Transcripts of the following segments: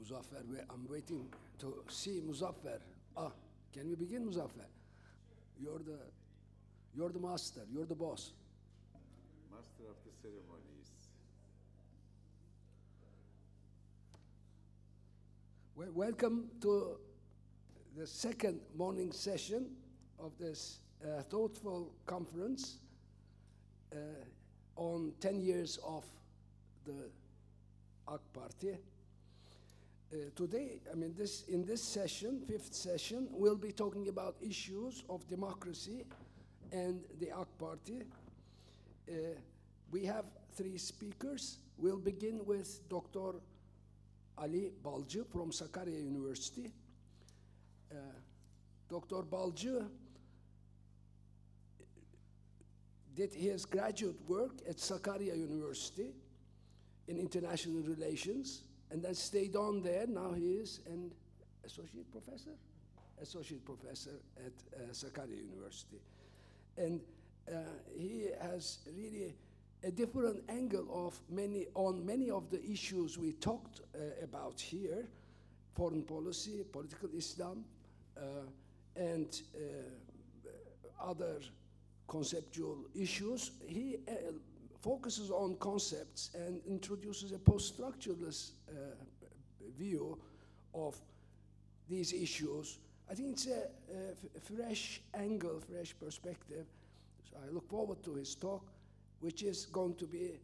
Muzaffer. I'm waiting to see Muzaffer. Can we begin, Muzaffer? You're the master. You're the boss. Master of the ceremonies. Welcome to the second morning session of this thoughtful conference on 10 years of the AK Party. Today, in this session, fifth session, we'll be talking about issues of democracy and the AK Party. We have three speakers. We'll begin with Dr. Ali Balcı from Sakarya University. Dr. Balcı did his graduate work at Sakarya University in international relations, and then stayed on there. Now he is an associate professor at Sakarya University. And he has really a different angle on many of the issues we talked about here, foreign policy, political Islam, and other conceptual issues. He focuses on concepts and introduces a post-structuralist view of these issues. I think it's a fresh angle, fresh perspective. So I look forward to his talk, which is going to be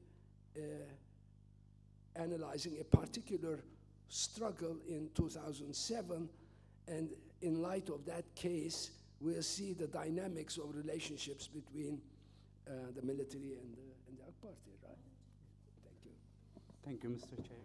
analyzing a particular struggle in 2007, and in light of that case, we'll see the dynamics of relationships between the military and the AK Party, right? Thank you. Thank you, Mr. Chair.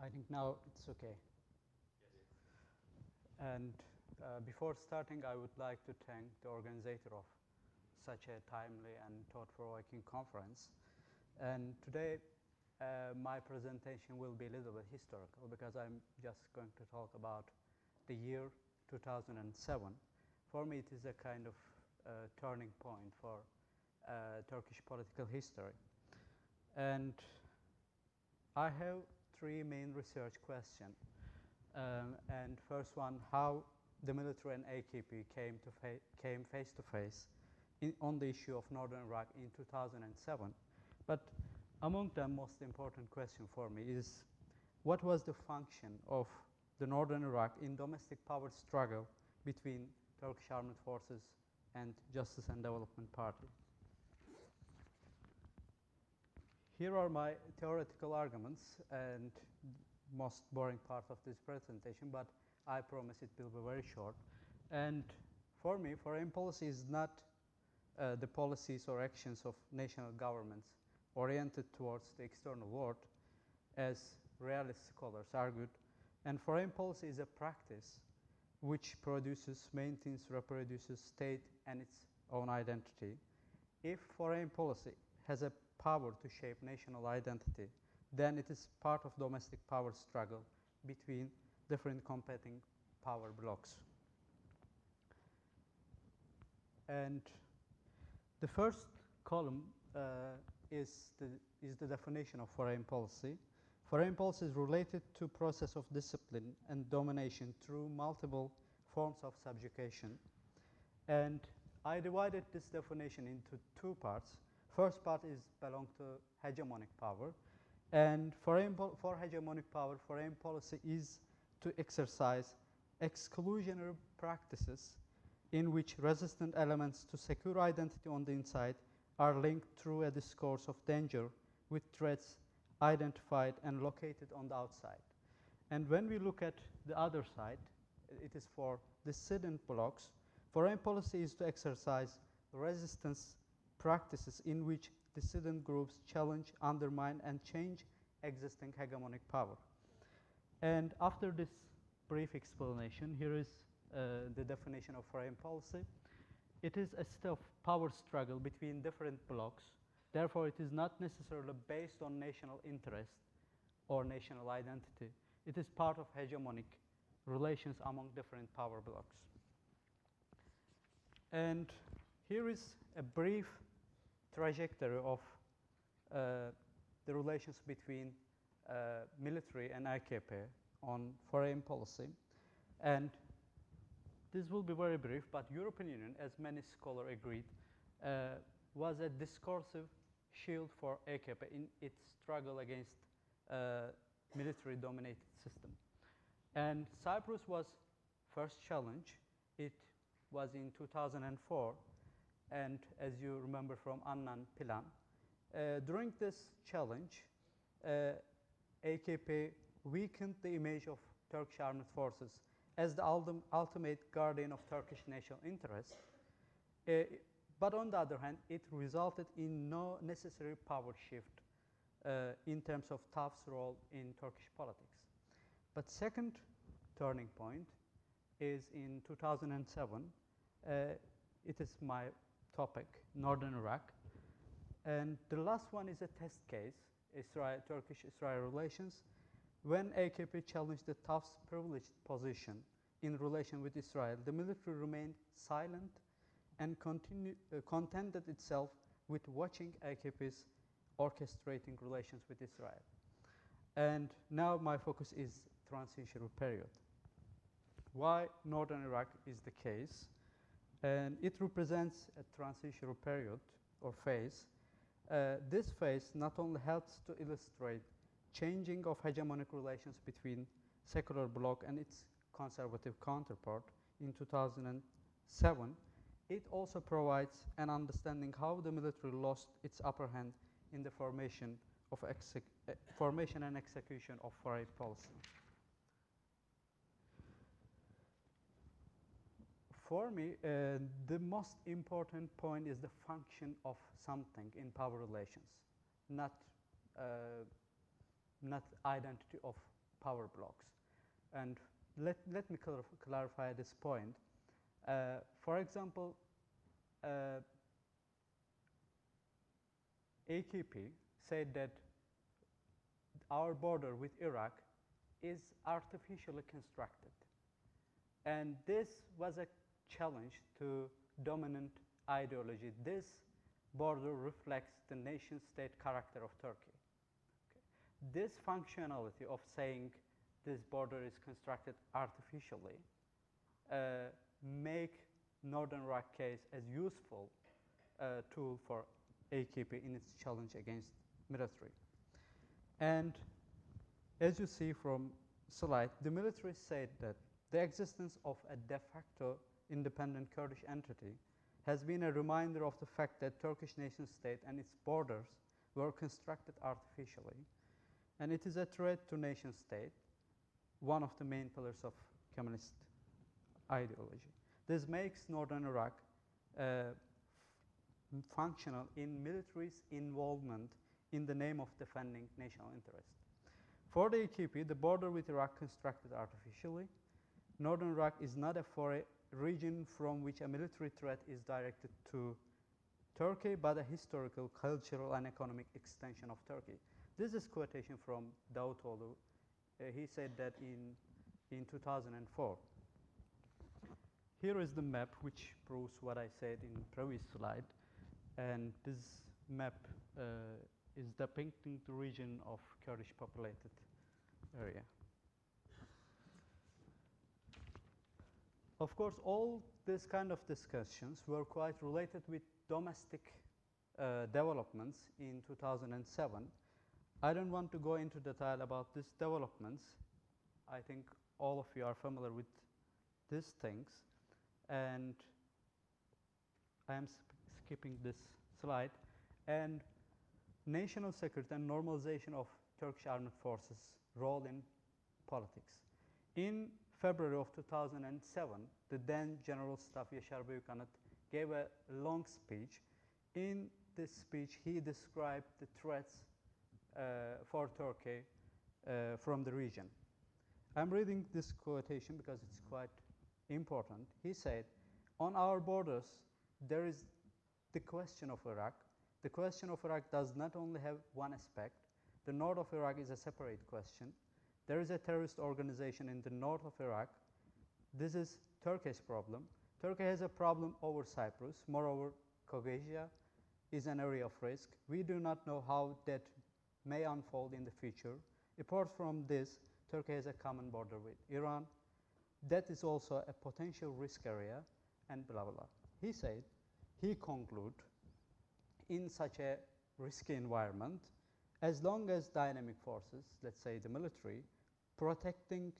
I think now it's okay. And before starting, I would like to thank the organizer of such a timely and thought-provoking conference. And today, my presentation will be a little bit historical because I'm just going to talk about the year 2007. For me, it is a kind of turning point for Turkish political history. And I have three main research questions. And first one, how the military and AKP came face to face on the issue of Northern Iraq in 2007. But among them, most important question for me is, what was the function of the Northern Iraq in domestic power struggle between Turkish Armed Forces and Justice and Development Party? Here are my theoretical arguments and most boring part of this presentation, but I promise it will be very short. And for me, foreign policy is not the policies or actions of national governments oriented towards the external world, as realist scholars argued. And foreign policy is a practice which produces, maintains, reproduces state and its own identity. If foreign policy has a power to shape national identity, then it is part of domestic power struggle between different competing power blocks. And the first column is the definition of foreign policy. Foreign policy is related to process of discipline and domination through multiple forms of subjugation. And I divided this definition into two parts. First part belong to hegemonic power. And for hegemonic power, foreign policy is to exercise exclusionary practices in which resistant elements to secure identity on the inside are linked through a discourse of danger with threats identified and located on the outside. And when we look at the other side, it is for dissident blocs. Foreign policy is to exercise resistance practices in which dissident groups challenge, undermine, and change existing hegemonic power. And after this brief explanation, here is the definition of foreign policy. It is a state of power struggle between different blocs. Therefore, it is not necessarily based on national interest or national identity. It is part of hegemonic relations among different power blocs. And here is a brief trajectory of the relations between military and AKP on foreign policy. And this will be very brief, but European Union, as many scholars agreed, was a discursive shield for AKP in its struggle against military-dominated system. And Cyprus was first challenge. It was in 2004, and as you remember from Annan Plan, during this challenge, AKP weakened the image of Turkish armed forces as the ultimate guardian of Turkish national interests. But on the other hand, it resulted in no necessary power shift in terms of TAF's role in Turkish politics. But second turning point is in 2007. It is my topic, Northern Iraq. And the last one is a test case, Turkish-Israel relations, when AKP challenged the TAF's privileged position in relation with Israel. The military remained silent and contented itself with watching AKP's orchestrating relations with Israel. And now my focus is transitional period. Why Northern Iraq is the case? And it represents a transitional period or phase. This phase not only helps to illustrate changing of hegemonic relations between secular bloc and its conservative counterpart in 2007, it also provides an understanding how the military lost its upper hand in the formation and execution of foreign policy. For me, the most important point is the function of something in power relations, not identity of power blocks. And let me clarify this point. For example, AKP said that our border with Iraq is artificially constructed. And this was a challenge to dominant ideology. This border reflects the nation-state character of Turkey. Okay. This functionality of saying this border is constructed artificially make Northern Iraq case as useful tool for AKP in its challenge against military. And as you see from slide, the military said that the existence of a de facto independent Kurdish entity has been a reminder of the fact that Turkish nation state and its borders were constructed artificially, and it is a threat to nation state, one of the main pillars of communist ideology. This makes Northern Iraq functional in military's involvement in the name of defending national interest. For the AKP, the border with Iraq constructed artificially. Northern Iraq is not a foreign region from which a military threat is directed to Turkey, but a historical, cultural, and economic extension of Turkey. This is quotation from Davutoğlu. He said that in 2004. Here is the map which proves what I said in previous slide. And this map is depicting the region of Kurdish populated area. Of course, all these kind of discussions were quite related with domestic developments in 2007. I don't want to go into detail about these developments. I think all of you are familiar with these things. And I am skipping this slide. And national security and normalization of Turkish armed forces role in politics. In February of 2007, the then General Staff Yaşar Büyükanıt gave a long speech. In this speech, he described the threats for Turkey from the region. I'm reading this quotation because it's quite important. He said, on our borders, there is the question of Iraq. The question of Iraq does not only have one aspect. The north of Iraq is a separate question. There is a terrorist organization in the north of Iraq. This is Turkey's problem. Turkey has a problem over Cyprus. Moreover, Caucasia is an area of risk. We do not know how that may unfold in the future. Apart from this, Turkey has a common border with Iran. That is also a potential risk area, and blah, blah, blah. He said, he concluded, in such a risky environment, as long as dynamic forces, let's say the military, protecting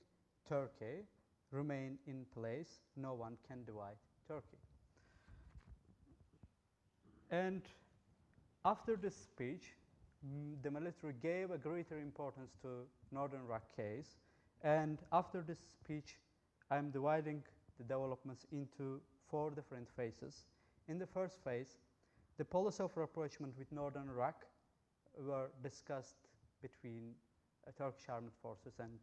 Turkey remain in place, no one can divide Turkey. And after this speech, the military gave a greater importance to Northern Iraq case. And after this speech, I'm dividing the developments into 4 different phases. In the first phase, the policy of rapprochement with Northern Iraq were discussed between Turkish armed forces and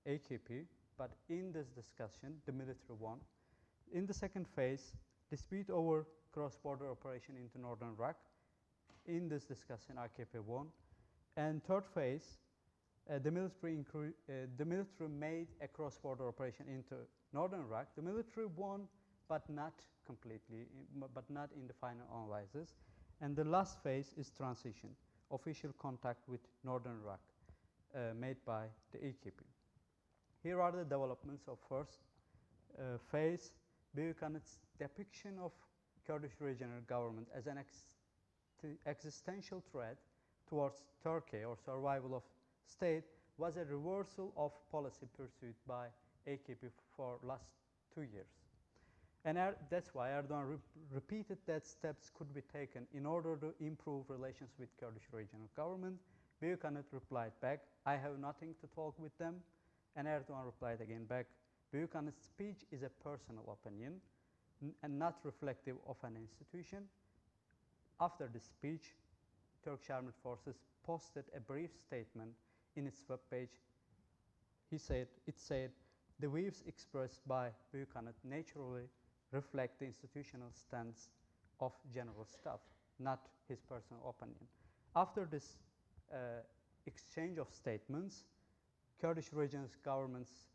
AKP, but in this discussion, the military won. In the second phase, dispute over cross-border operation into Northern Iraq. In this discussion, AKP won. And third phase, the military made a cross-border operation into Northern Iraq. The military won, but not completely, but not in the final analysis. And the last phase is transition, official contact with Northern Iraq, made by the AKP. Here are the developments of first phase. Büyükanıt's depiction of Kurdish regional government as an existential threat towards Turkey or survival of state was a reversal of policy pursued by AKP for last 2 years. And that's why Erdogan repeated that steps could be taken in order to improve relations with Kurdish regional government. Büyükanıt replied back, I have nothing to talk with them. And Erdogan replied again back, Büyükanıt's speech is a personal opinion and not reflective of an institution. After the speech, Turkish armed forces posted a brief statement in its webpage. It said, the views expressed by Büyükanıt naturally reflect the institutional stance of General Staff, not his personal opinion. After this exchange of statements, Kurdish region's government's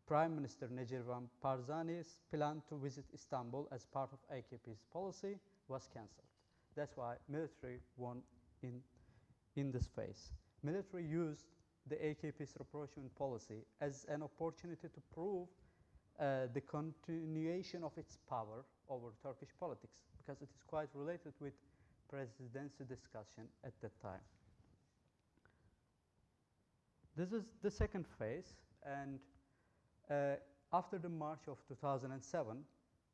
Prime Minister Necirvan Barzani's plan to visit Istanbul as part of AKP's policy was cancelled. That's why military won in this phase. Military used the AKP's rapprochement policy as an opportunity to prove the continuation of its power over Turkish politics, because it is quite related with presidency discussion at that time. This is the second phase, and after the March of 2007,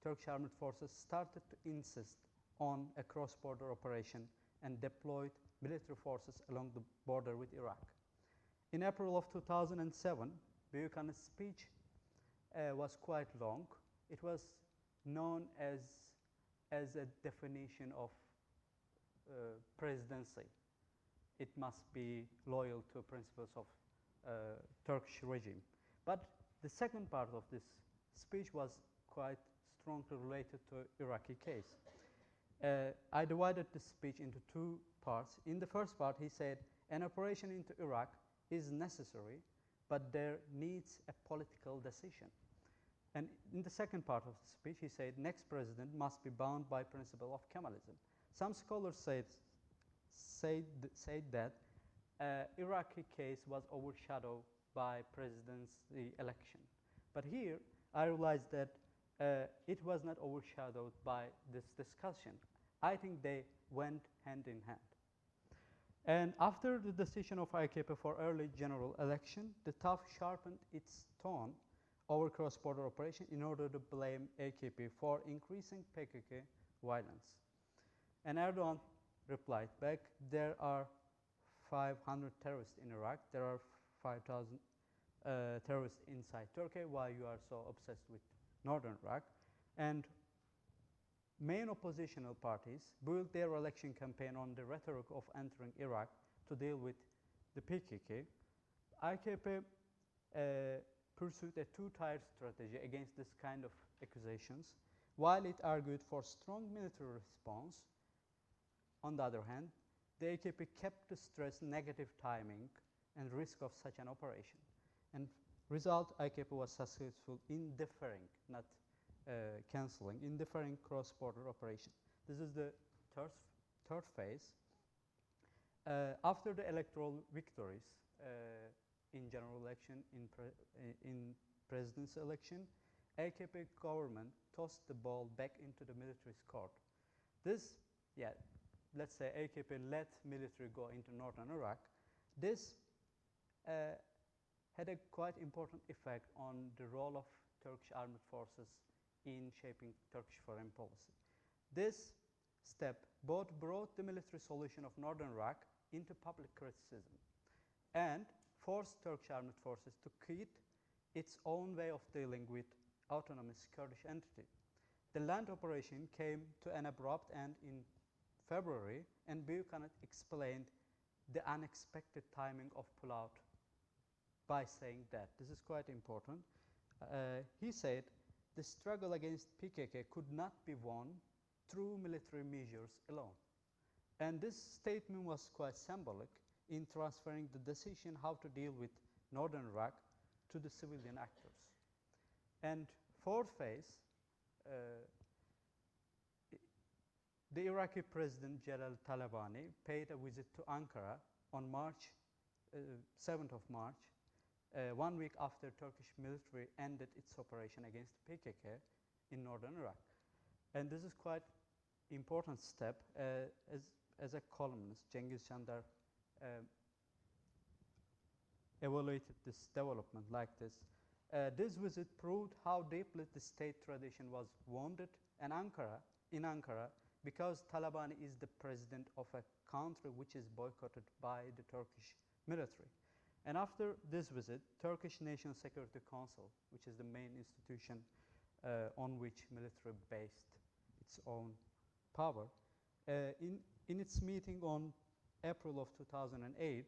Turkish armed forces started to insist on a cross-border operation and deployed military forces along the border with Iraq. In April of 2007, Büyükanıt's speech was quite long. It was known as a definition of presidency. It must be loyal to principles of Turkish regime. But the second part of this speech was quite strongly related to Iraqi case. I divided the speech into 2 parts. In the first part, he said, an operation into Iraq is necessary, but there needs a political decision. And in the second part of the speech, he said, next president must be bound by principle of Kemalism. Some scholars said that Iraqi case was overshadowed by presidency election. But here, I realized that it was not overshadowed by this discussion. I think they went hand in hand. And after the decision of AKP for early general election, the TAF sharpened its tone over cross-border operation in order to blame AKP for increasing PKK violence. And Erdogan replied back, there are 500 terrorists in Iraq, there are 5,000 terrorists inside Turkey, why you are so obsessed with Northern Iraq. And main oppositional parties built their election campaign on the rhetoric of entering Iraq to deal with the PKK. AKP pursued a two-tiered strategy against this kind of accusations. While it argued for strong military response, on the other hand, the AKP kept to stress negative timing and risk of such an operation. And result, AKP was successful in deferring, not cancelling, in deferring cross-border operation. This is the third phase. After the electoral victories in general election, in president's election, AKP government tossed the ball back into the military's court. This, let's say AKP let military go into northern Iraq. This had a quite important effect on the role of Turkish armed forces in shaping Turkish foreign policy. This step both brought the military solution of northern Iraq into public criticism and forced Turkish armed forces to quit its own way of dealing with autonomous Kurdish entity. The land operation came to an abrupt end in February, and Buchanan explained the unexpected timing of pullout by saying that. This is quite important. He said the struggle against PKK could not be won through military measures alone. And this statement was quite symbolic in transferring the decision how to deal with northern Iraq to the civilian actors. And fourth phase, the Iraqi President Jalal Talabani paid a visit to Ankara on March 7th of March, 1 week after Turkish military ended its operation against PKK in northern Iraq. And this is quite important step. As a columnist, Cengiz Chandar evaluated this development like this. This visit proved how deeply the state tradition was wounded in Ankara, because Talabani is the president of a country which is boycotted by the Turkish military. And after this visit, Turkish National Security Council, which is the main institution on which military based its own power, in its meeting on April of 2008,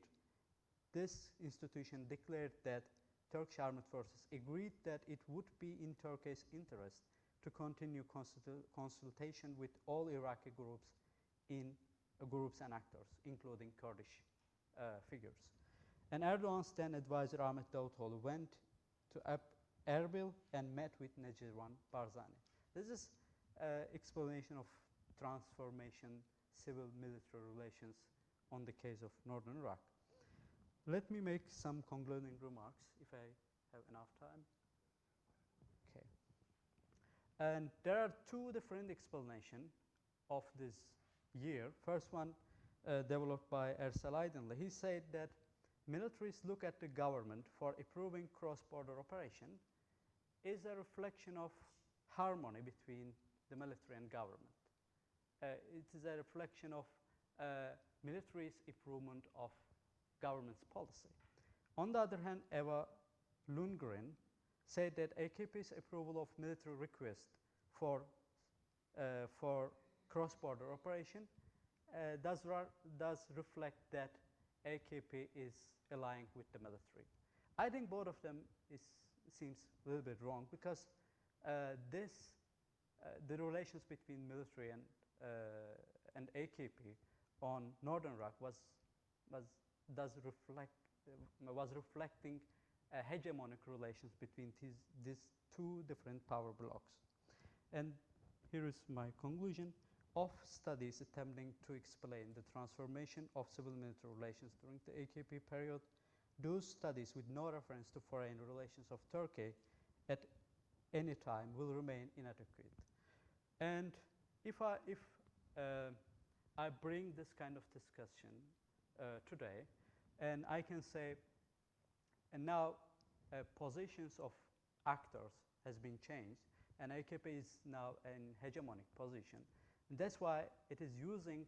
this institution declared that Turkish armed forces agreed that it would be in Turkey's interest to continue consultation with all Iraqi groups and actors, including Kurdish figures. And Erdogan's then advisor Ahmet Davutoğlu went to Erbil and met with Necirvan Barzani. This is explanation of transformation, civil-military relations on the case of northern Iraq. Let me make some concluding remarks if I have enough time. Okay. And there are two different explanations of this year. First one developed by Ersal Aydınlı. He said that militaries look at the government for approving cross-border operation is a reflection of harmony between the military and government. It is a reflection of military's improvement of government's policy. On the other hand, Eva Lundgren said that AKP's approval of military request for cross-border operation does reflect that AKP is allying with the military. I think both of them seems a little bit wrong, because the relations between military and AKP on northern Iraq was reflecting hegemonic relations between these two different power blocks. And here is my conclusion of studies attempting to explain the transformation of civil-military relations during the AKP period. Those studies with no reference to foreign relations of Turkey at any time will remain inadequate. And if I bring this kind of discussion today, and I can say, and now positions of actors has been changed, and AKP is now in hegemonic position. And that's why it is using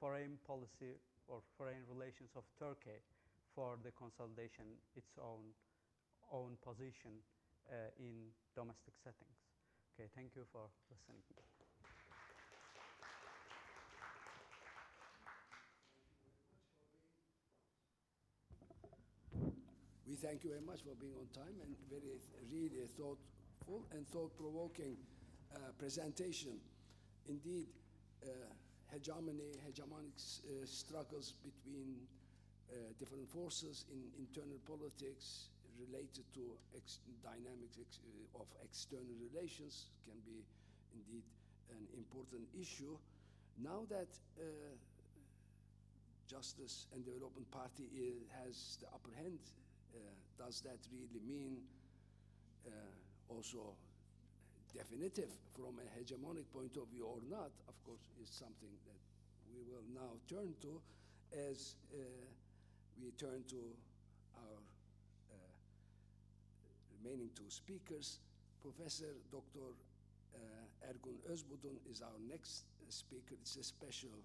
foreign policy or foreign relations of Turkey for the consolidation its own position in domestic settings. Okay, thank you for listening. We we thank you very much for being on time and very, really thoughtful and thought-provoking presentation. Indeed, hegemonic struggles between different forces in internal politics related to dynamics of external relations can be indeed an important issue. Now that Justice and Development Party has the upper hand, does that really mean also definitive from a hegemonic point of view or not? Of course, is something that we will now turn to as we turn to our remaining two speakers. Professor Dr. Ergun Özbudun is our next speaker. It's a special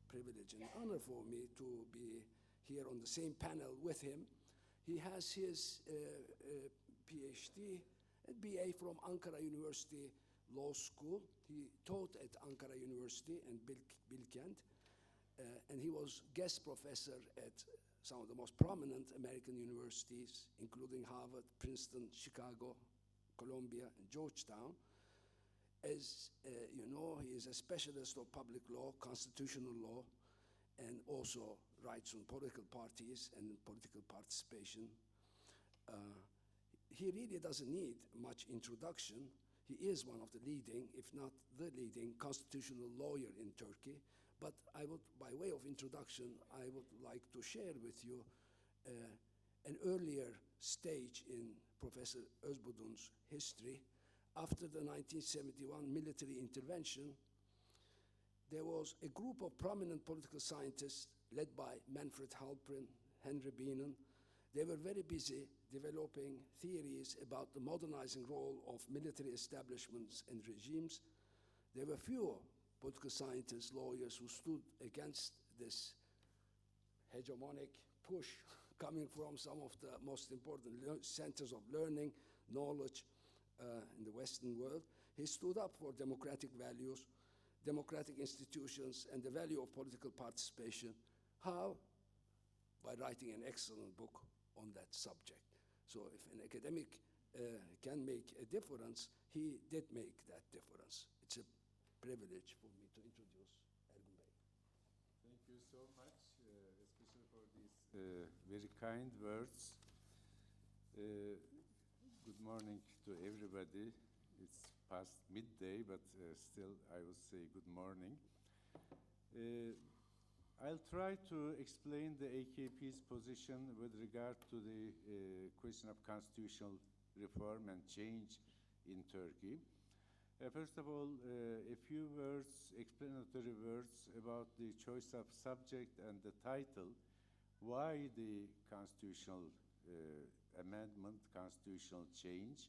privilege and honor for me to be here on the same panel with him. He has his PhD and BA from Ankara University Law School. He taught at Ankara University and Bilkent, and he was guest professor at some of the most prominent American universities, including Harvard, Princeton, Chicago, Columbia, and Georgetown. As you know, he is a specialist of public law, constitutional law, and also writes on political parties and political participation. He really doesn't need much introduction. He is one of the leading, if not the leading, constitutional lawyer in Turkey. But I would, by way of introduction, I would like to share with you an earlier stage in Professor Özbudun's history. After the 1971 military intervention, there was a group of prominent political scientists led by Manfred Halprin, Henry Bienen. They were very busy developing theories about the modernizing role of military establishments and regimes. There were few political scientists, lawyers who stood against this hegemonic push coming from some of the most important centers of learning, knowledge in the Western world. He stood up for democratic values, democratic institutions, and the value of political participation. How? By writing an excellent book on that subject. So if an academic can make a difference, he did make that difference. It's a privilege for me to introduce Ergun Bey. Thank you so much, especially for these very kind words. Good morning to everybody. It's past midday, but still I will say good morning. I'll try to explain the AKP's position with regard to the question of constitutional reform and change in Turkey. First of all, a few words, explanatory words about the choice of subject and the title. Why the constitutional amendment, constitutional change,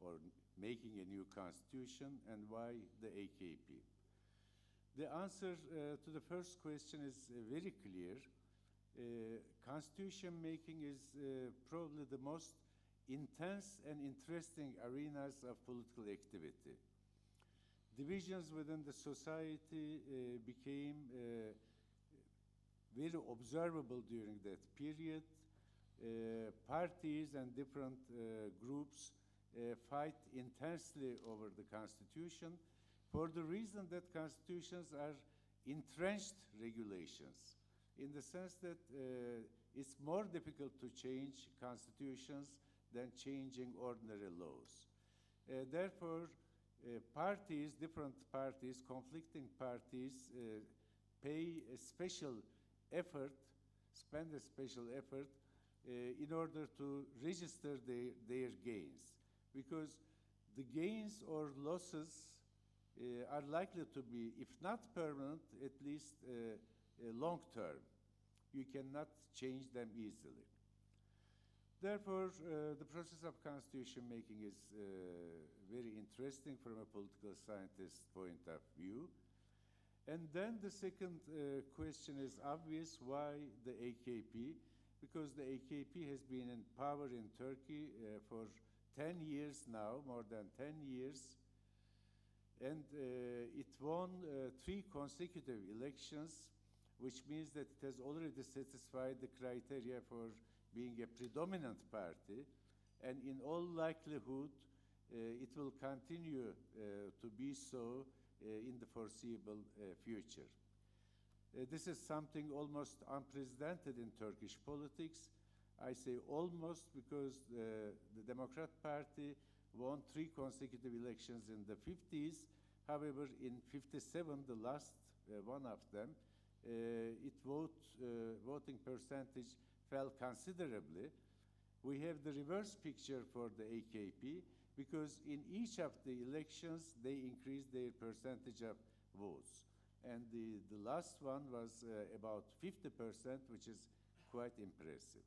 or making a new constitution, and why the AKP? The answer to the first question is very clear. Constitution making is probably the most intense and interesting arenas of political activity. Divisions within the society became very observable during that period. Parties and different groups fight intensely over the constitution for the reason that constitutions are entrenched regulations, in the sense that it's more difficult to change constitutions than changing ordinary laws. Therefore, parties, different parties, conflicting parties pay a special effort, spend a special effort in order to register their gains, because the gains or losses are likely to be, if not permanent, at least long term. You cannot change them easily. Therefore, the process of constitution making is very interesting from a political scientist's point of view. And then the second question is obvious: why the AKP? Because the AKP has been in power in Turkey for 10 years now, more than 10 years. And it won 3 consecutive elections, which means that it has already satisfied the criteria for being a predominant party, and in all likelihood, it will continue to be so in the foreseeable future. This is something almost unprecedented in Turkish politics. I say almost because the Democrat Party won 3 consecutive elections in the 50s. However, in 57, the last one of them, voting percentage fell considerably. We have the reverse picture for the AKP because in each of the elections, they increased their percentage of votes. And the last one was about 50%, which is quite impressive.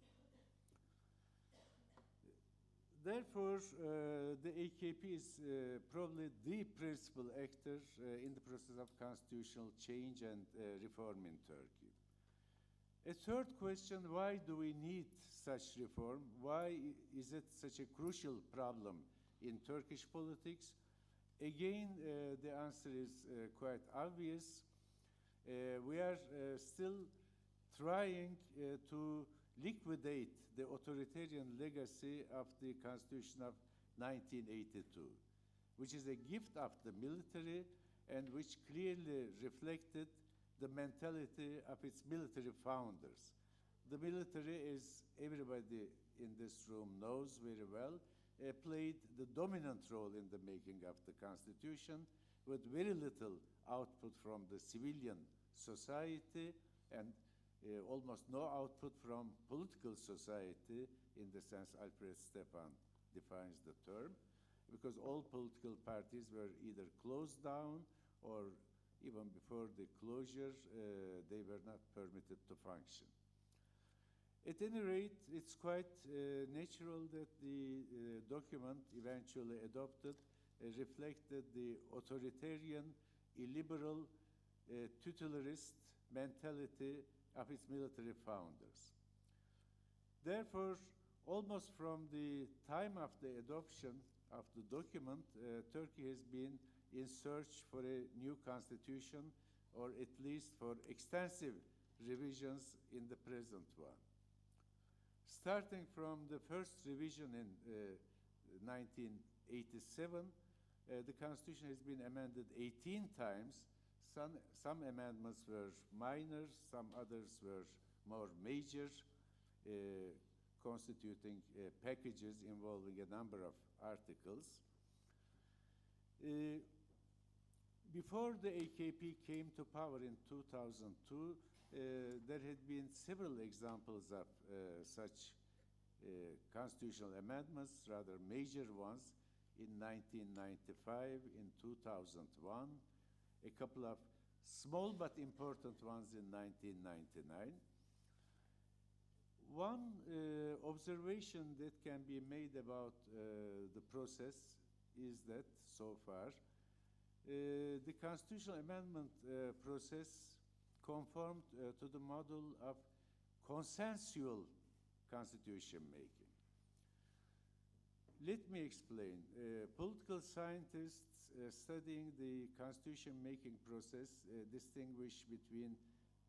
Therefore, the AKP is probably the principal actor in the process of constitutional change and reform in Turkey. A third question, why do we need such reform? Why is it such a crucial problem in Turkish politics? Again, the answer is quite obvious. We are still trying to liquidate the authoritarian legacy of the Constitution of 1982, which is a gift of the military and which clearly reflected the mentality of its military founders. The military, as everybody in this room knows very well, played the dominant role in the making of the Constitution with very little output from the civilian society and almost no output from political society in the sense Alfred Stepan defines the term, because all political parties were either closed down or even before the closure, they were not permitted to function. At any rate, it's quite natural that the document eventually adopted reflected the authoritarian, illiberal, titularist mentality of its military founders. Therefore, almost from the time of the adoption of the document, Turkey has been in search for a new constitution, or at least for extensive revisions in the present one. Starting from the first revision in 1987, the Constitution has been amended 18 times. Some amendments were minor, some others were more major, constituting packages involving a number of articles. Before the AKP came to power in 2002, there had been several examples of such constitutional amendments, rather major ones, in 1995, in 2001, a couple of small but important ones in 1999. One observation that can be made about the process is that, so far, the constitutional amendment process conformed to the model of consensual constitution making. Let me explain. Political scientists studying the constitution making process distinguish between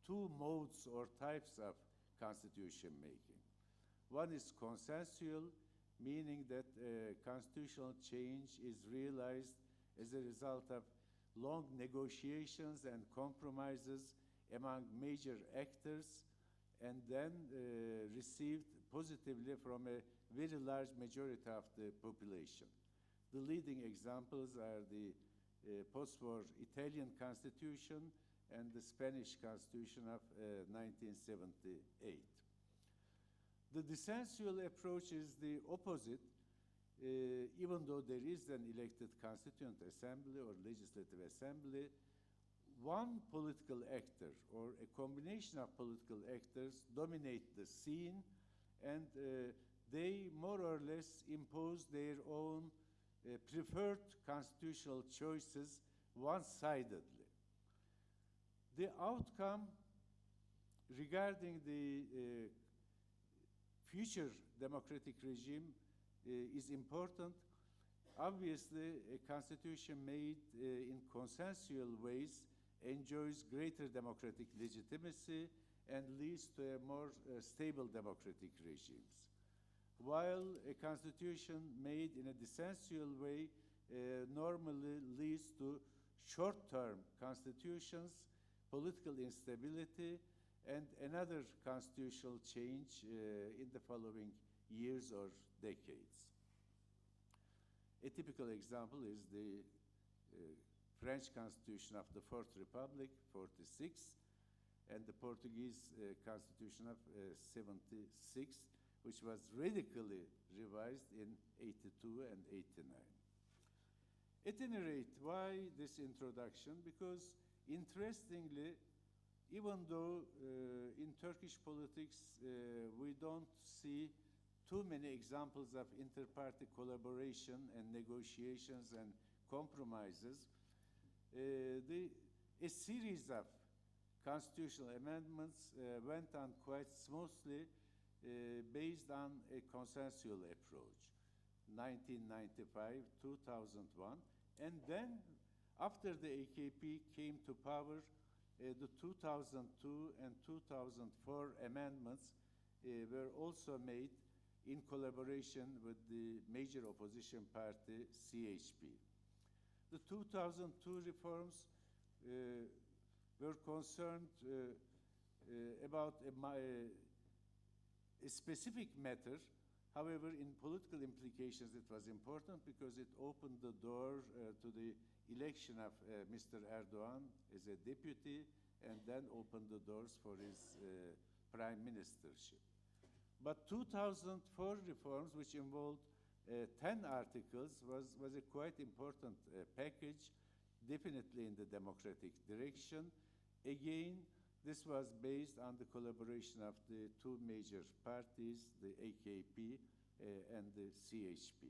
2 modes or types of constitution making. One is consensual, meaning that constitutional change is realized as a result of long negotiations and compromises among major actors, and then received positively from a very large majority of the population. The leading examples are the post-war Italian Constitution and the Spanish Constitution of 1978. The dissensual approach is the opposite. Even though there is an elected Constituent Assembly or Legislative Assembly, one political actor or a combination of political actors dominate the scene, and they more or less impose their own preferred constitutional choices one-sidedly. The outcome regarding the future democratic regime is important. Obviously, a constitution made in consensual ways enjoys greater democratic legitimacy and leads to a more stable democratic regimes. While a constitution made in a dissensual way normally leads to short-term constitutions, political instability, and another constitutional change in the following years or decades. A typical example is the French Constitution of the Fourth Republic, 46, and the Portuguese Constitution of 76, which was radically revised in 82 and 89. At any rate, why this introduction? Because interestingly, even though in Turkish politics we don't see too many examples of inter-party collaboration and negotiations and compromises, a series of constitutional amendments went on quite smoothly based on a consensual approach. 1995, 2001, and then after the AKP came to power, the 2002 and 2004 amendments were also made in collaboration with the major opposition party, CHP. The 2002 reforms were concerned about a specific matter. However, in political implications, it was important because it opened the door to the election of Mr. Erdogan as a deputy and then opened the doors for his prime ministership. But 2004 reforms, which involved 10 articles, was a quite important package, definitely in the democratic direction. Again, this was based on the collaboration of the two major parties, the AKP and the CHP.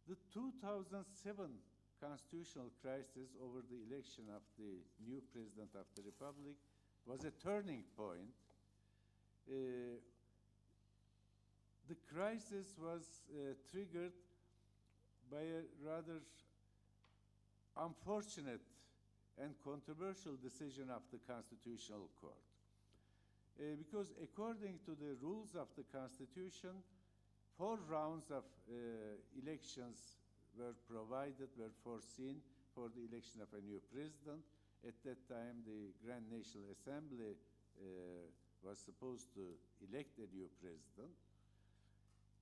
The 2007 constitutional crisis over the election of the new president of the Republic was a turning point. The crisis was triggered by a rather unfortunate and controversial decision of the Constitutional Court. Because according to the rules of the Constitution, 4 rounds of elections were provided, were foreseen for the election of a new president. At that time, the Grand National Assembly was supposed to elect a new president.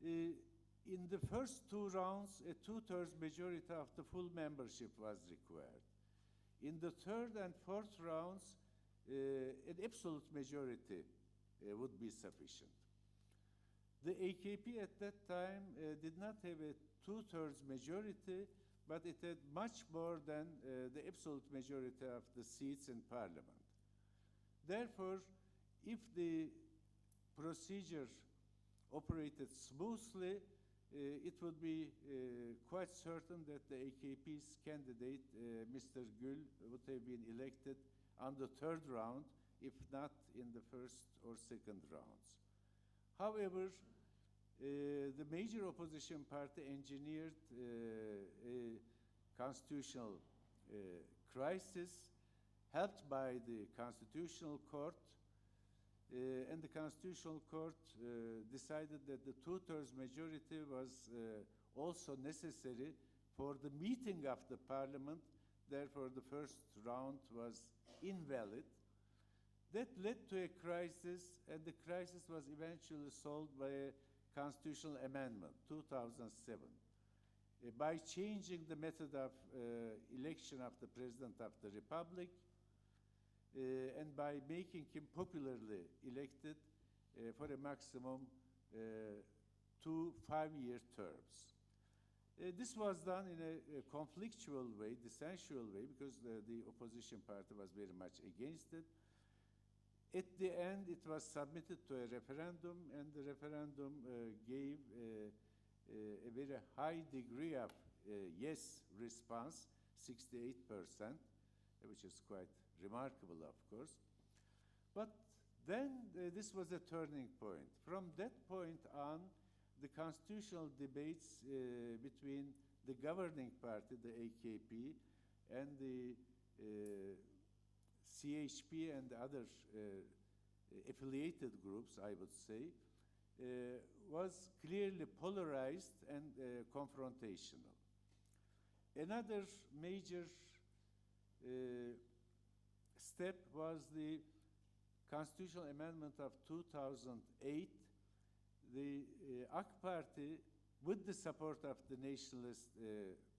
In the first 2 rounds, a 2/3 majority of the full membership was required. In the 3rd and 4th rounds, an absolute majority would be sufficient. The AKP at that time did not have a 2/3 majority, but it had much more than the absolute majority of the seats in parliament. Therefore, if the procedure operated smoothly, it would be quite certain that the AKP's candidate, Mr. Gül, would have been elected on the 3rd round, if not in the 1st or 2nd rounds. However, the major opposition party engineered a constitutional crisis helped by the Constitutional Court, and the Constitutional Court decided that the 2/3 majority was also necessary for the meeting of the parliament. Therefore, the first round was invalid. That led to a crisis, and the crisis was eventually solved by a constitutional amendment, 2007. By changing the method of election of the President of the Republic, and by making him popularly elected for a maximum 2 5-year terms. This was done in a conflictual way, dissensual way, because the opposition party was very much against it. At the end, it was submitted to a referendum, and the referendum gave a very high degree of yes response, 68%, which is quite remarkable, of course. But then this was a turning point. From that point on, the constitutional debates between the governing party, the AKP, and the CHP and other affiliated groups, I would say, was clearly polarized and confrontational. Another major step was the constitutional amendment of 2008. The AK Party, with the support of the Nationalist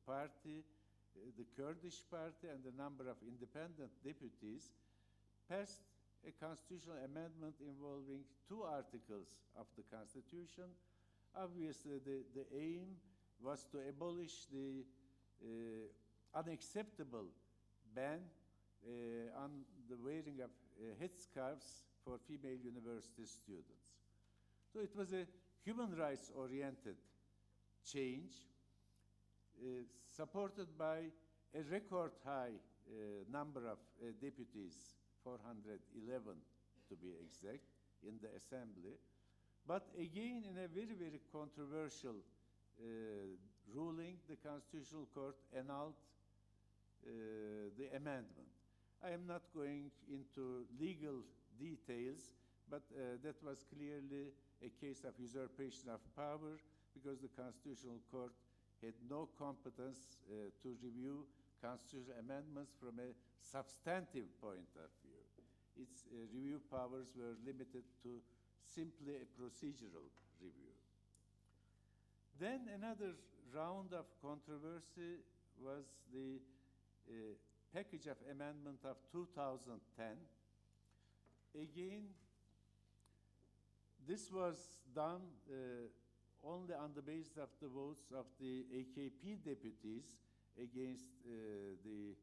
Party, the Kurdish Party, and a number of independent deputies, passed a constitutional amendment involving 2 articles of the Constitution. Obviously, the aim was to abolish the unacceptable ban on the wearing of headscarves for female university students. So it was a human rights-oriented change supported by a record high number of deputies, 411 to be exact, in the assembly. But again, in a very, very controversial ruling, the Constitutional Court annulled the amendment. I am not going into legal details, but that was clearly a case of usurpation of power, because the Constitutional Court had no competence to review constitutional amendments from a substantive point of view. Its review powers were limited to simply a procedural review. Then another round of controversy was the package of amendment of 2010. Again, this was done only on the basis of the votes of the AKP deputies against the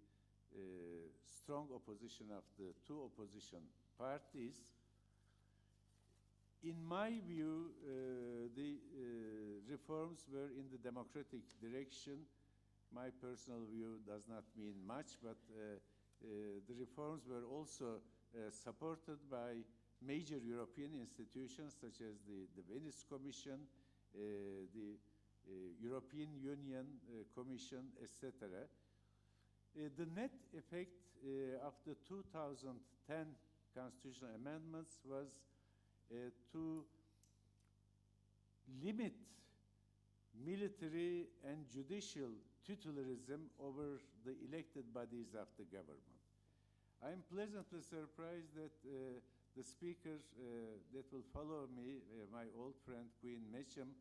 strong opposition of the 2 opposition parties. In my view, the reforms were in the democratic direction. My personal view does not mean much, but the reforms were also supported by major European institutions such as the Venice Commission, the European Union Commission, etc. The net effect of the 2010 constitutional amendments was to limit military and judicial titularism over the elected bodies of the government. I am pleasantly surprised that the speaker that will follow me, my old friend Quinn Mecham,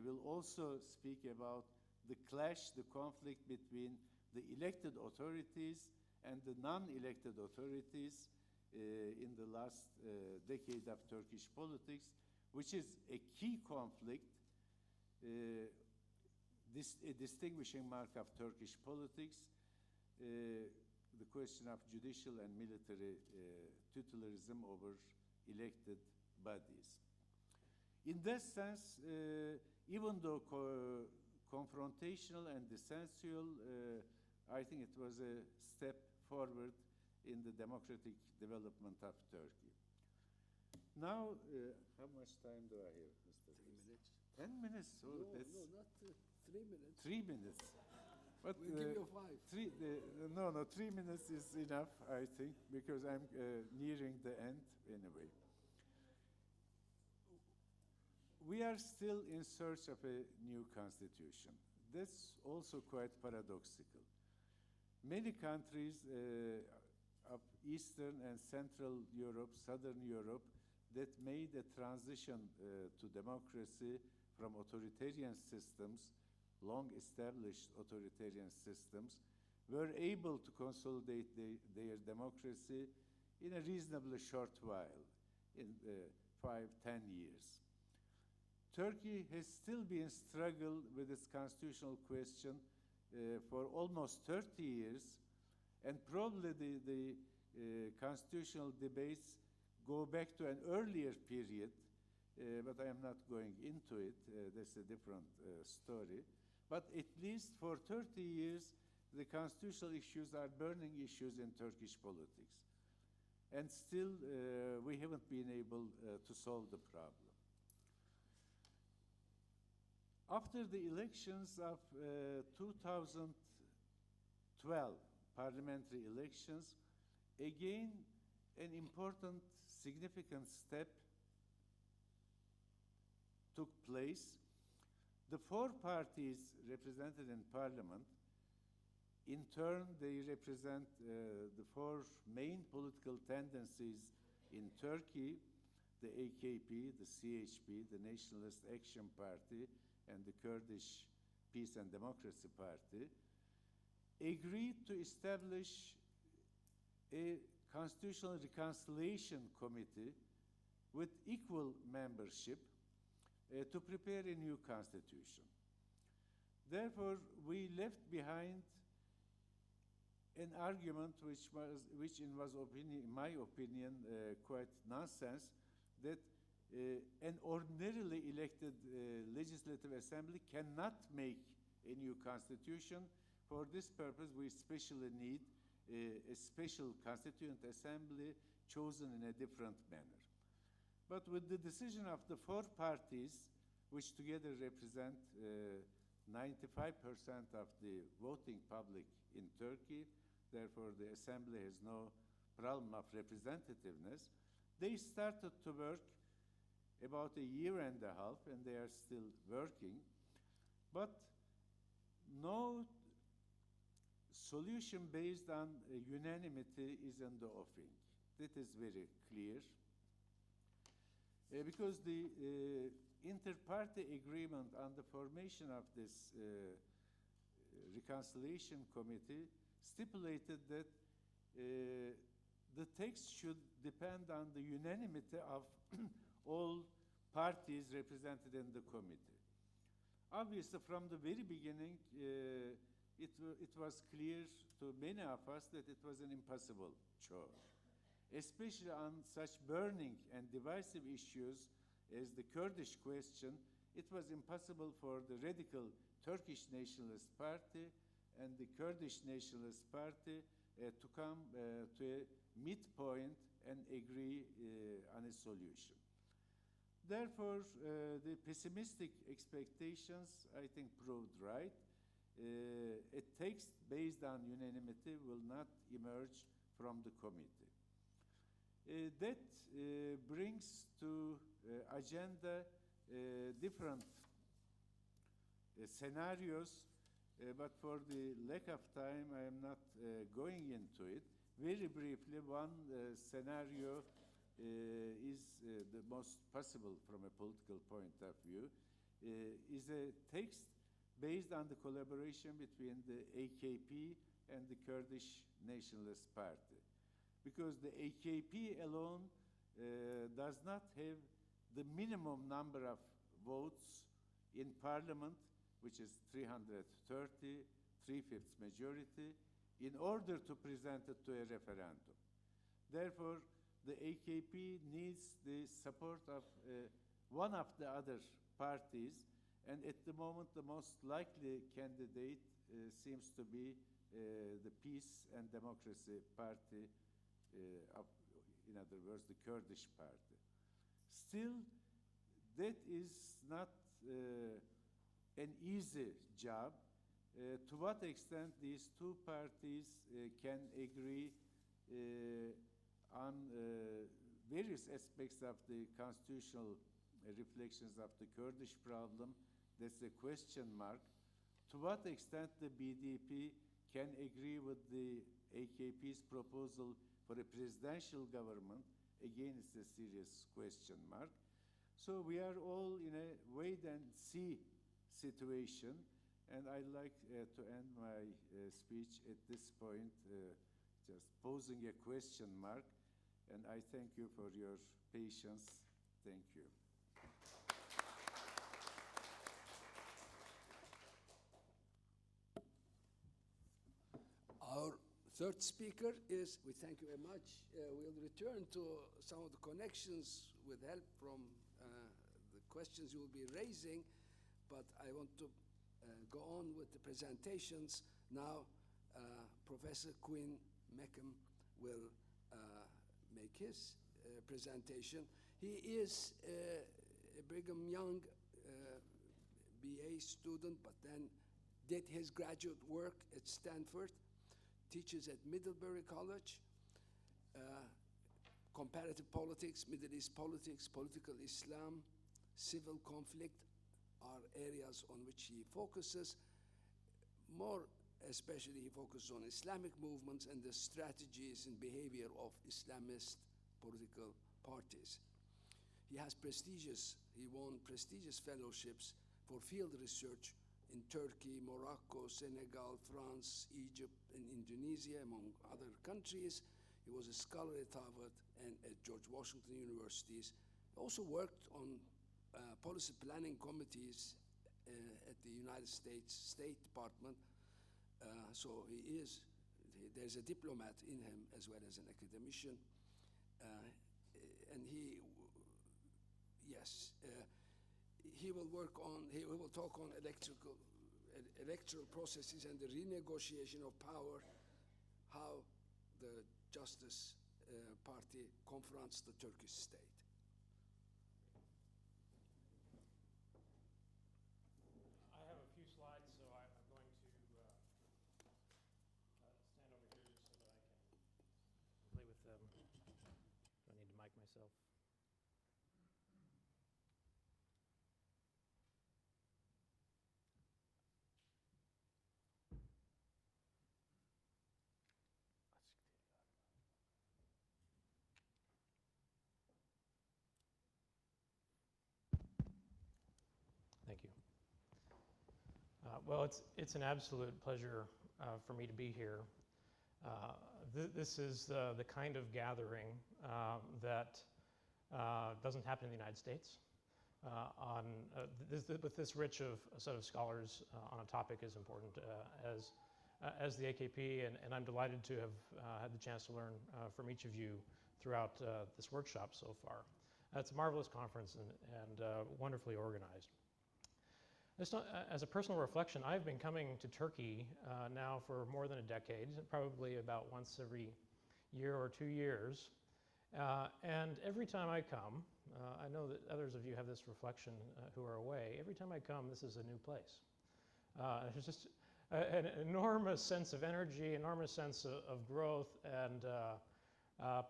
will also speak about the clash, the conflict between the elected authorities and the non-elected authorities in the last decade of Turkish politics, which is a key conflict, a distinguishing mark of Turkish politics, the question of judicial and military titularism over elected bodies. In that sense, even though confrontational and dissensual, I think it was a step forward in the democratic development of Turkey. Now, how much time do I have, Mr. 3 minutes. 10 minutes? Oh, No, that's no, not 3 minutes. 3 minutes. But We'll give you 5. no, 3 minutes is enough, I think, because I'm nearing the end anyway. We are still in search of a new constitution. That's also quite paradoxical. Many countries of Eastern and Central Europe, Southern Europe, that made a transition to democracy from authoritarian systems, long-established authoritarian systems, were able to consolidate their democracy in a reasonably short while, in 5-10 years. Turkey has still been struggling with its constitutional question for almost 30 years, and probably the constitutional debates go back to an earlier period, but I am not going into it. That's a different story. But at least for 30 years, the constitutional issues are burning issues in Turkish politics. And still, we haven't been able to solve the problem. After the elections of 2012, parliamentary elections, again, an important, significant step took place. The four parties represented in parliament, in turn, they represent the four main political tendencies in Turkey: the AKP, the CHP, the Nationalist Action Party, and the Kurdish Peace and Democracy Party, agreed to establish a Constitutional Reconciliation Committee with equal membership to prepare a new constitution. Therefore, we left behind an argument which in my opinion, quite nonsense, that an ordinarily elected legislative assembly cannot make a new constitution. For this purpose, we especially need a special constituent assembly chosen in a different manner. But with the decision of the four parties, which together represent 95% of the voting public in Turkey, therefore the assembly has no problem of representativeness, they started to work about a year and a half, and they are still working. But no solution based on unanimity is in the offing. That is very clear. Because the inter-party agreement on the formation of this reconciliation committee stipulated that the text should depend on the unanimity of all parties represented in the committee. Obviously, from the very beginning, it was clear to many of us that it was an impossible chore, especially on such burning and divisive issues as the Kurdish question. It was impossible for the radical Turkish Nationalist Party and the Kurdish Nationalist Party to come to a midpoint and agree on a solution. Therefore, the pessimistic expectations, I think, proved right. A text based on unanimity will not emerge from the committee. That brings to agenda different scenarios, but for the lack of time, I am not going into it. Very briefly, one scenario is the most possible from a political point of view, is a text based on the collaboration between the AKP and the Kurdish Nationalist Party. Because the AKP alone does not have the minimum number of votes in parliament, which is 330, 3/5 majority, in order to present it to a referendum. Therefore, the AKP needs the support of one of the other parties, and at the moment, the most likely candidate seems to be the Peace and Democracy Party, in other words, the Kurdish Party. Still, that is not an easy job. To what extent these two parties can agree on various aspects of the constitutional reflections of the Kurdish problem, that's a question mark. To what extent the BDP can agree with the AKP's proposal for a presidential government, again, it's a serious question mark. So we are all in a wait-and-see situation, and I'd like to end my speech at this point just posing a question mark, and I thank you for your patience. Thank you. Our third speaker is, we thank you very much. We'll return to some of the connections with help from the questions you will be raising, but I want to go on with the presentations. Now, Professor Quinn Mecham will make his presentation. He is a Brigham Young BA student, but then did his graduate work at Stanford, teaches at Middlebury College, comparative politics, Middle East politics, political Islam, civil conflict are areas on which he focuses. More especially, he focuses on Islamic movements and the strategies and behavior of Islamist political parties. He won prestigious fellowships for field research in Turkey, Morocco, Senegal, France, Egypt, and Indonesia, among other countries. He was a scholar at Harvard and at George Washington Universities. He also worked on policy planning committees at the United States State Department. So there's a diplomat in him as well as an academician. And he will talk on electoral processes and the renegotiation of power, how the Justice Party confronts the Turkish state. I have a few slides, so I'm going to stand over here just so that I can play with them. Do I need to mic myself? Thank you. Well, it's an absolute pleasure for me to be here. This is the kind of gathering that doesn't happen in the United States. With this rich of a set of scholars on a topic as important as the AKP, and I'm delighted to have had the chance to learn from each of you throughout this workshop so far. It's a marvelous conference and wonderfully organized. As a personal reflection, I've been coming to Turkey now for more than a decade, probably about once every year or 2 years. And every time I come, I know that others of you have this reflection who are away. Every time I come, this is a new place. There's just an enormous sense of energy, enormous sense of growth, and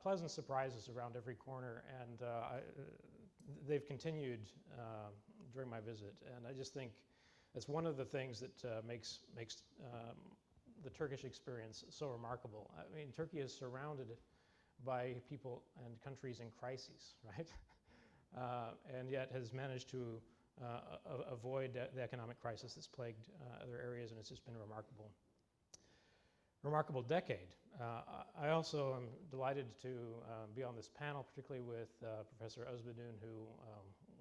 pleasant surprises around every corner. And they've continued during my visit, and I just think it's one of the things that makes the Turkish experience so remarkable. I mean, Turkey is surrounded by people and countries in crises, right? And yet has managed to avoid the economic crisis that's plagued other areas, and it's just been a remarkable decade. I also am delighted to be on this panel, particularly with Professor Özbudun, who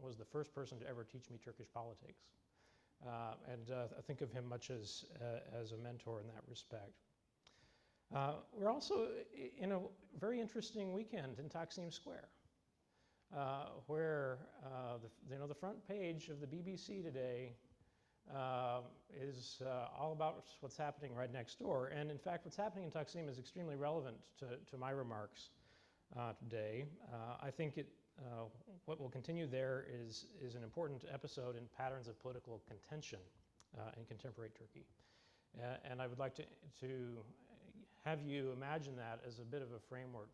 was the first person to ever teach me Turkish politics. And I think of him much as a mentor in that respect. We're also in a very interesting weekend in Taksim Square, where the front page of the BBC today is all about what's happening right next door. And in fact, what's happening in Taksim is extremely relevant to my remarks today. I think what will continue there is an important episode in patterns of political contention in contemporary Turkey. And I would like to have you imagine that as a bit of a framework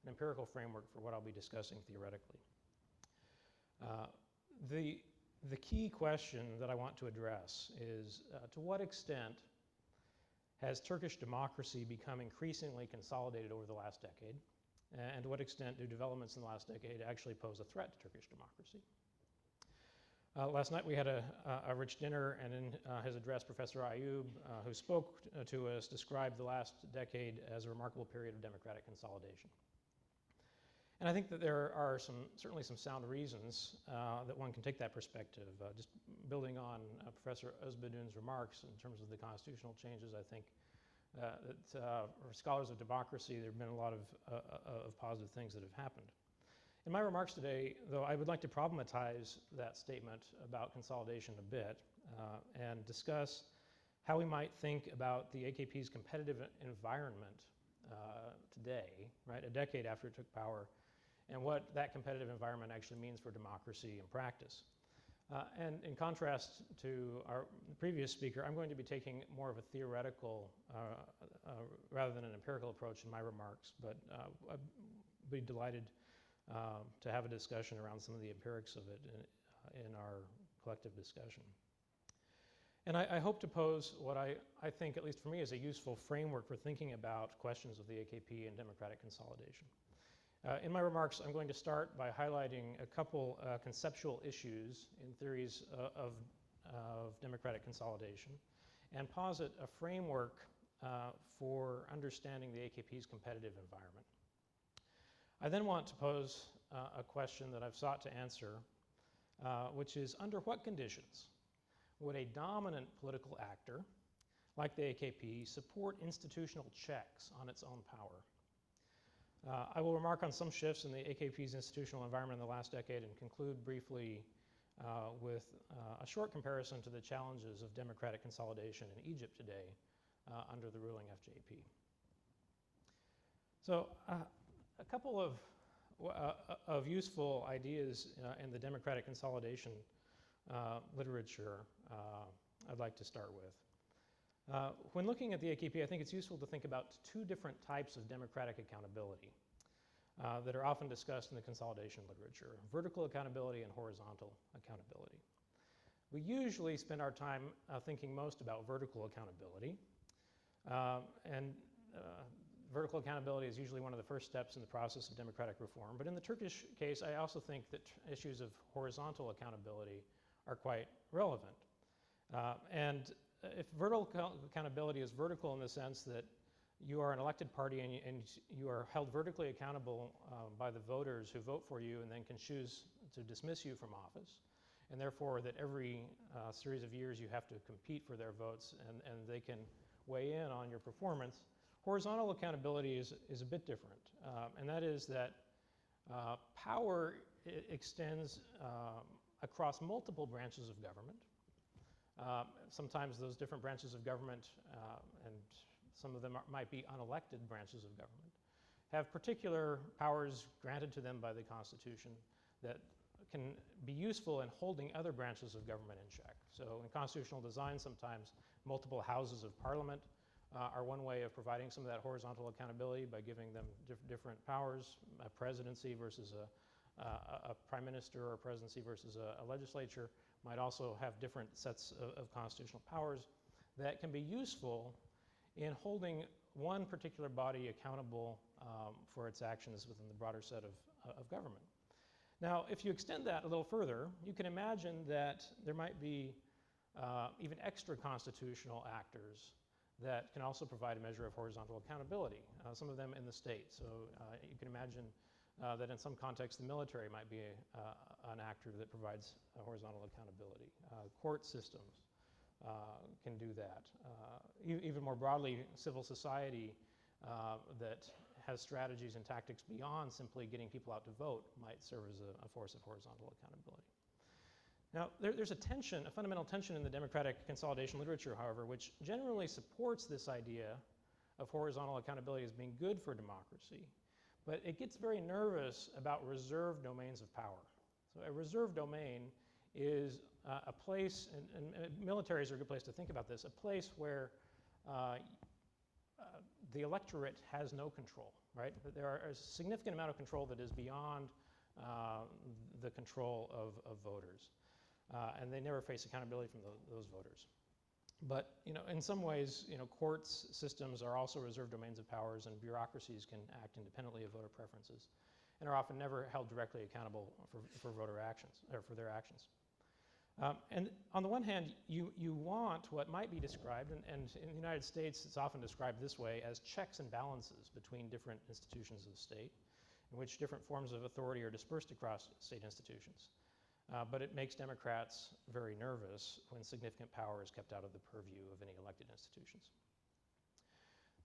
an empirical framework for what I'll be discussing theoretically. The key question that I want to address is to what extent has Turkish democracy become increasingly consolidated over the last decade? And to what extent do developments in the last decade actually pose a threat to Turkish democracy? Last night we had a rich dinner, and in his address, Professor Ayub, who spoke to us, described the last decade as a remarkable period of democratic consolidation. And I think that there are certainly some sound reasons that one can take that perspective. Just building on Professor Özbudun's remarks in terms of the constitutional changes, I think that for scholars of democracy, there have been a lot of positive things that have happened. In my remarks today, though, I would like to problematize that statement about consolidation a bit and discuss how we might think about the AKP's competitive environment today, right, a decade after it took power, and what that competitive environment actually means for democracy in practice. And in contrast to our previous speaker, I'm going to be taking more of a theoretical rather than an empirical approach in my remarks, but I'd be delighted to have a discussion around some of the empirics of it in our collective discussion. And I hope to pose what I think, at least for me, is a useful framework for thinking about questions of the AKP and democratic consolidation. In my remarks, I'm going to start by highlighting a couple conceptual issues in theories of democratic consolidation and posit a framework for understanding the AKP's competitive environment. I then want to pose a question that I've sought to answer, which is, under what conditions would a dominant political actor, like the AKP, support institutional checks on its own power? I will remark on some shifts in the AKP's institutional environment in the last decade and conclude briefly with a short comparison to the challenges of democratic consolidation in Egypt today under the ruling FJP. So a couple of useful ideas in the democratic consolidation literature I'd like to start with. When looking at the AKP, I think it's useful to think about two different types of democratic accountability that are often discussed in the consolidation literature: vertical accountability and horizontal accountability. We usually spend our time thinking most about vertical accountability, and vertical accountability is usually one of the first steps in the process of democratic reform. But in the Turkish case, I also think that issues of horizontal accountability are quite relevant. And if vertical accountability is vertical in the sense that you are an elected party and you are held vertically accountable by the voters who vote for you and then can choose to dismiss you from office, and therefore that every series of years you have to compete for their votes and they can weigh in on your performance, horizontal accountability is a bit different. And that is that power extends across multiple branches of government. Sometimes those different branches of government, and some of them might be unelected branches of government, have particular powers granted to them by the Constitution that can be useful in holding other branches of government in check. So in constitutional design, sometimes multiple houses of parliament are one way of providing some of that horizontal accountability by giving them different powers, a presidency versus a prime minister, or a presidency versus a legislature might also have different sets of constitutional powers that can be useful in holding one particular body accountable for its actions within the broader set of government. Now, if you extend that a little further, you can imagine that there might be even extra constitutional actors that can also provide a measure of horizontal accountability, some of them in the state. So you can imagine that in some contexts the military might be an actor that provides horizontal accountability. Court systems can do that. Even more broadly, civil society that has strategies and tactics beyond simply getting people out to vote might serve as a force of horizontal accountability. Now, there's a tension, a fundamental tension in the democratic consolidation literature, however, which generally supports this idea of horizontal accountability as being good for democracy, but it gets very nervous about reserved domains of power. So a reserved domain is a place, and militaries are a good place to think about this, a place where the electorate has no control, right? There are a significant amount of control that is beyond the control of voters. And they never face accountability from those voters. But in some ways, courts systems are also reserved domains of powers, and bureaucracies can act independently of voter preferences, and are often never held directly accountable for voter actions or for their actions. And on the one hand, you want what might be described, and in the United States, it's often described this way, as checks and balances between different institutions of the state, in which different forms of authority are dispersed across state institutions. But it makes Democrats very nervous when significant power is kept out of the purview of any elected institutions.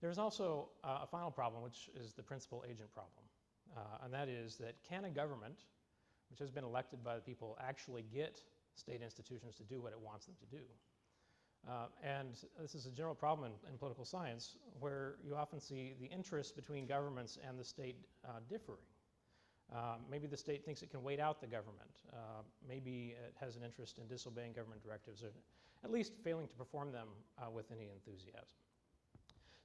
There's also a final problem, which is the principal agent problem. And that is that, can a government, which has been elected by the people, actually get state institutions to do what it wants them to do? And this is a general problem in political science, where you often see the interests between governments and the state differing. Maybe the state thinks it can wait out the government. Maybe it has an interest in disobeying government directives, or at least failing to perform them with any enthusiasm.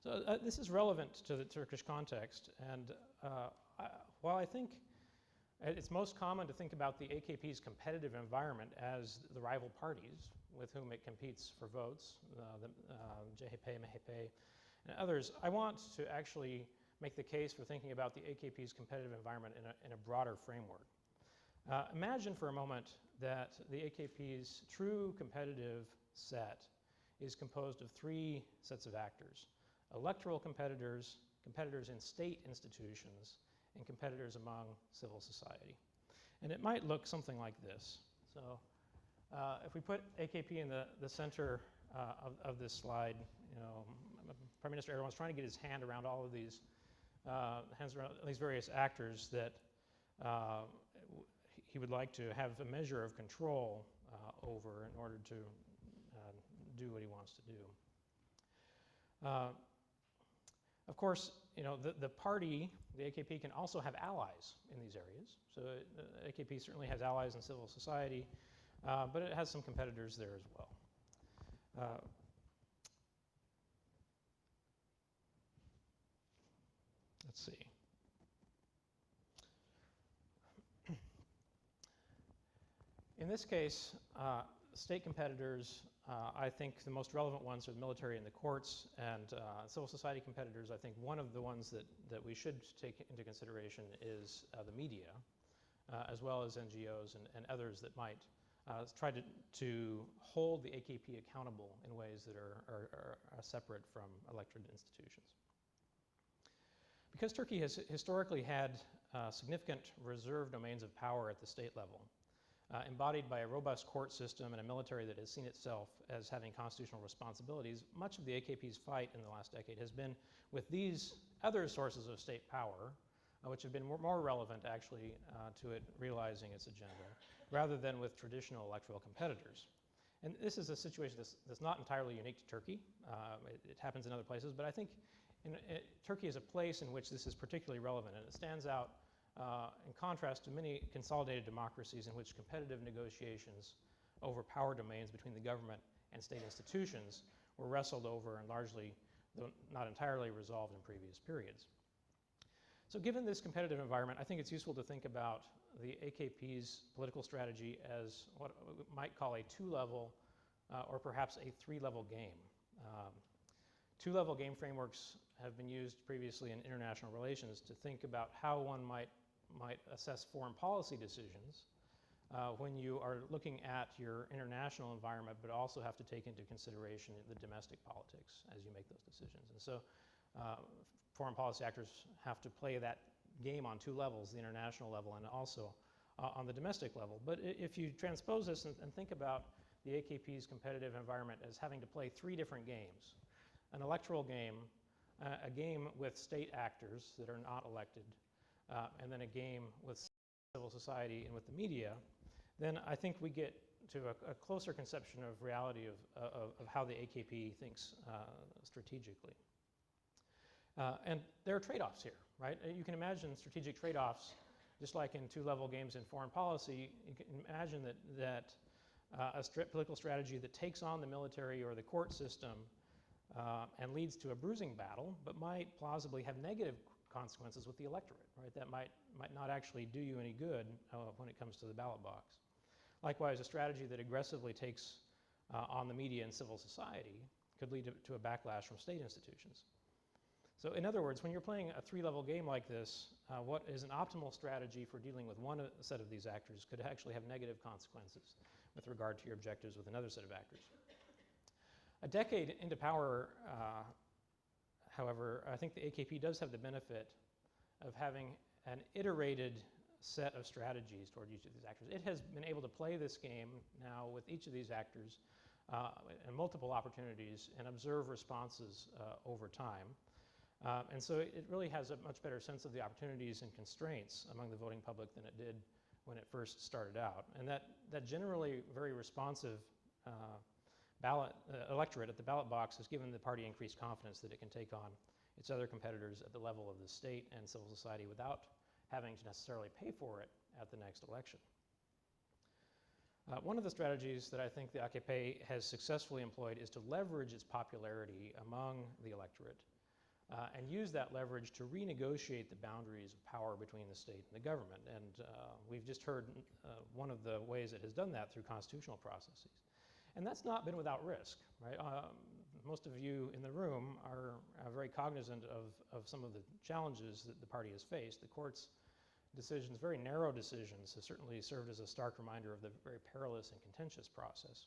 So this is relevant to the Turkish context, and while I think it's most common to think about the AKP's competitive environment as the rival parties with whom it competes for votes, CHP, MHP, and others, I want to actually make the case for thinking about the AKP's competitive environment in a broader framework. Imagine for a moment that the AKP's true competitive set is composed of three sets of actors: electoral competitors, competitors in state institutions, and competitors among civil society. And it might look something like this. So if we put AKP in the center of this slide, you know, Prime Minister Ergun was trying to get his hand around all of these various actors that he would like to have a measure of control over in order to do what he wants to do. Of course, you know, the party, the AKP, can also have allies in these areas. So the AKP certainly has allies in civil society, but it has some competitors there as well. Let's see. In this case, state competitors, I think the most relevant ones are the military and the courts, and civil society competitors. I think one of the ones that we should take into consideration is the media, as well as NGOs and others that might try to hold the AKP accountable in ways that are separate from elected institutions. Because Turkey has historically had significant reserve domains of power at the state level, embodied by a robust court system and a military that has seen itself as having constitutional responsibilities, much of the AKP's fight in the last decade has been with these other sources of state power, which have been more relevant actually to it realizing its agenda, rather than with traditional electoral competitors. And this is a situation that's not entirely unique to Turkey. It happens in other places, but I think Turkey is a place in which this is particularly relevant, and it stands out in contrast to many consolidated democracies in which competitive negotiations over power domains between the government and state institutions were wrestled over and largely, though not entirely, resolved in previous periods. So given this competitive environment, I think it's useful to think about the AKP's political strategy as what we might call a two-level or perhaps a three-level game. Two-level game frameworks have been used previously in international relations to think about how one might assess foreign policy decisions when you are looking at your international environment, but also have to take into consideration the domestic politics as you make those decisions. And so foreign policy actors have to play that game on two levels, the international level and also on the domestic level. But if you transpose this and think about the AKP's competitive environment as having to play three different games: an electoral game, a game with state actors that are not elected, and then a game with civil society and with the media, then I think we get to a closer conception of reality of how the AKP thinks strategically. And there are trade-offs here, right? You can imagine strategic trade-offs, just like in two-level games in foreign policy. You can imagine that a political strategy that takes on the military or the court system and leads to a bruising battle, but might plausibly have negative consequences with the electorate, right? That might not actually do you any good when it comes to the ballot box. Likewise, a strategy that aggressively takes on the media and civil society could lead to a backlash from state institutions. So in other words, when you're playing a three-level game like this, what is an optimal strategy for dealing with one set of these actors could actually have negative consequences with regard to your objectives with another set of actors. A decade into power, however, I think the AKP does have the benefit of having an iterated set of strategies toward each of these actors. It has been able to play this game now with each of these actors and multiple opportunities and observe responses over time. And so it really has a much better sense of the opportunities and constraints among the voting public than it did when it first started out. And that generally very responsive electorate at the ballot box has given the party increased confidence that it can take on its other competitors at the level of the state and civil society without having to necessarily pay for it at the next election. One of the strategies that I think the AKP has successfully employed is to leverage its popularity among the electorate and use that leverage to renegotiate the boundaries of power between the state and the government. And we've just heard one of the ways it has done that through constitutional processes. And that's not been without risk, right? Most of you in the room are very cognizant of some of the challenges that the party has faced. The court's decisions, very narrow decisions, have certainly served as a stark reminder of the very perilous and contentious process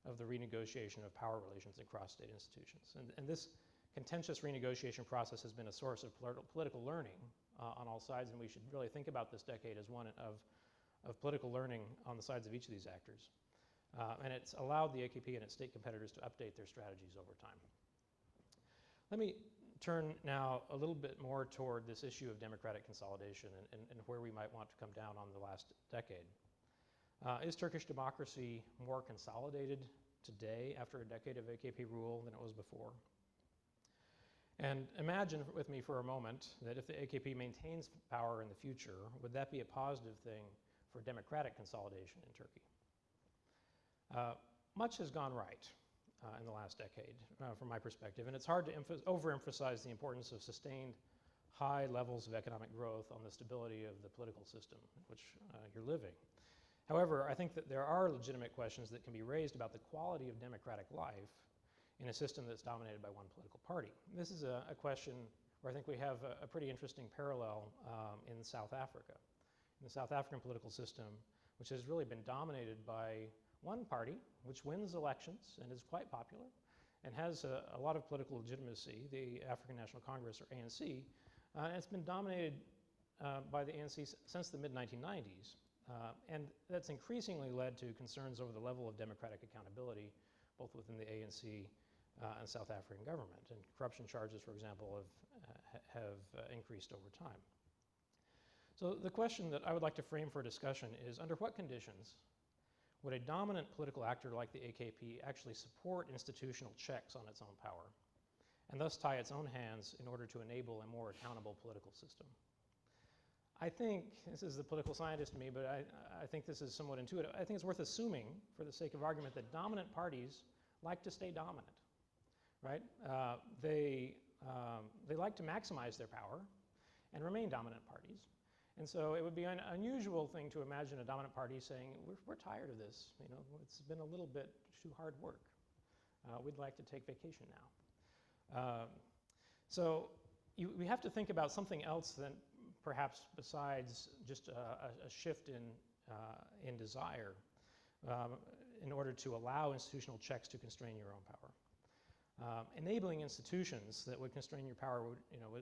of the renegotiation of power relations across state institutions. And this contentious renegotiation process has been a source of political learning on all sides, and we should really think about this decade as one of political learning on the sides of each of these actors. And it's allowed the AKP and its state competitors to update their strategies over time. Let me turn now a little bit more toward this issue of democratic consolidation and where we might want to come down on the last decade. Is Turkish democracy more consolidated today after a decade of AKP rule than it was before? And imagine with me for a moment that if the AKP maintains power in the future, would that be a positive thing for democratic consolidation in Turkey? Much has gone right in the last decade, from my perspective, and it's hard to overemphasize the importance of sustained high levels of economic growth on the stability of the political system in which you're living. However, I think that there are legitimate questions that can be raised about the quality of democratic life in a system that's dominated by one political party. This is a question where I think we have a pretty interesting parallel in South Africa. In the South African political system, which has really been dominated by one party, which wins elections and is quite popular and has a lot of political legitimacy, the African National Congress, or ANC, and it's been dominated by the ANC since the mid-1990s. And that's increasingly led to concerns over the level of democratic accountability, both within the ANC and South African government. And corruption charges, for example, have increased over time. So the question that I would like to frame for discussion is, under what conditions would a dominant political actor like the AKP actually support institutional checks on its own power, and thus tie its own hands in order to enable a more accountable political system? I think, this is the political scientist in me, but I think this is somewhat intuitive. I think it's worth assuming, for the sake of argument, that dominant parties like to stay dominant, right? They like to maximize their power and remain dominant parties. And so it would be an unusual thing to imagine a dominant party saying, we're tired of this, you know, it's been a little bit too hard work. We'd like to take vacation now. So we have to think about something else than perhaps besides just a shift in desire in order to allow institutional checks to constrain your own power. Enabling institutions that would constrain your power would,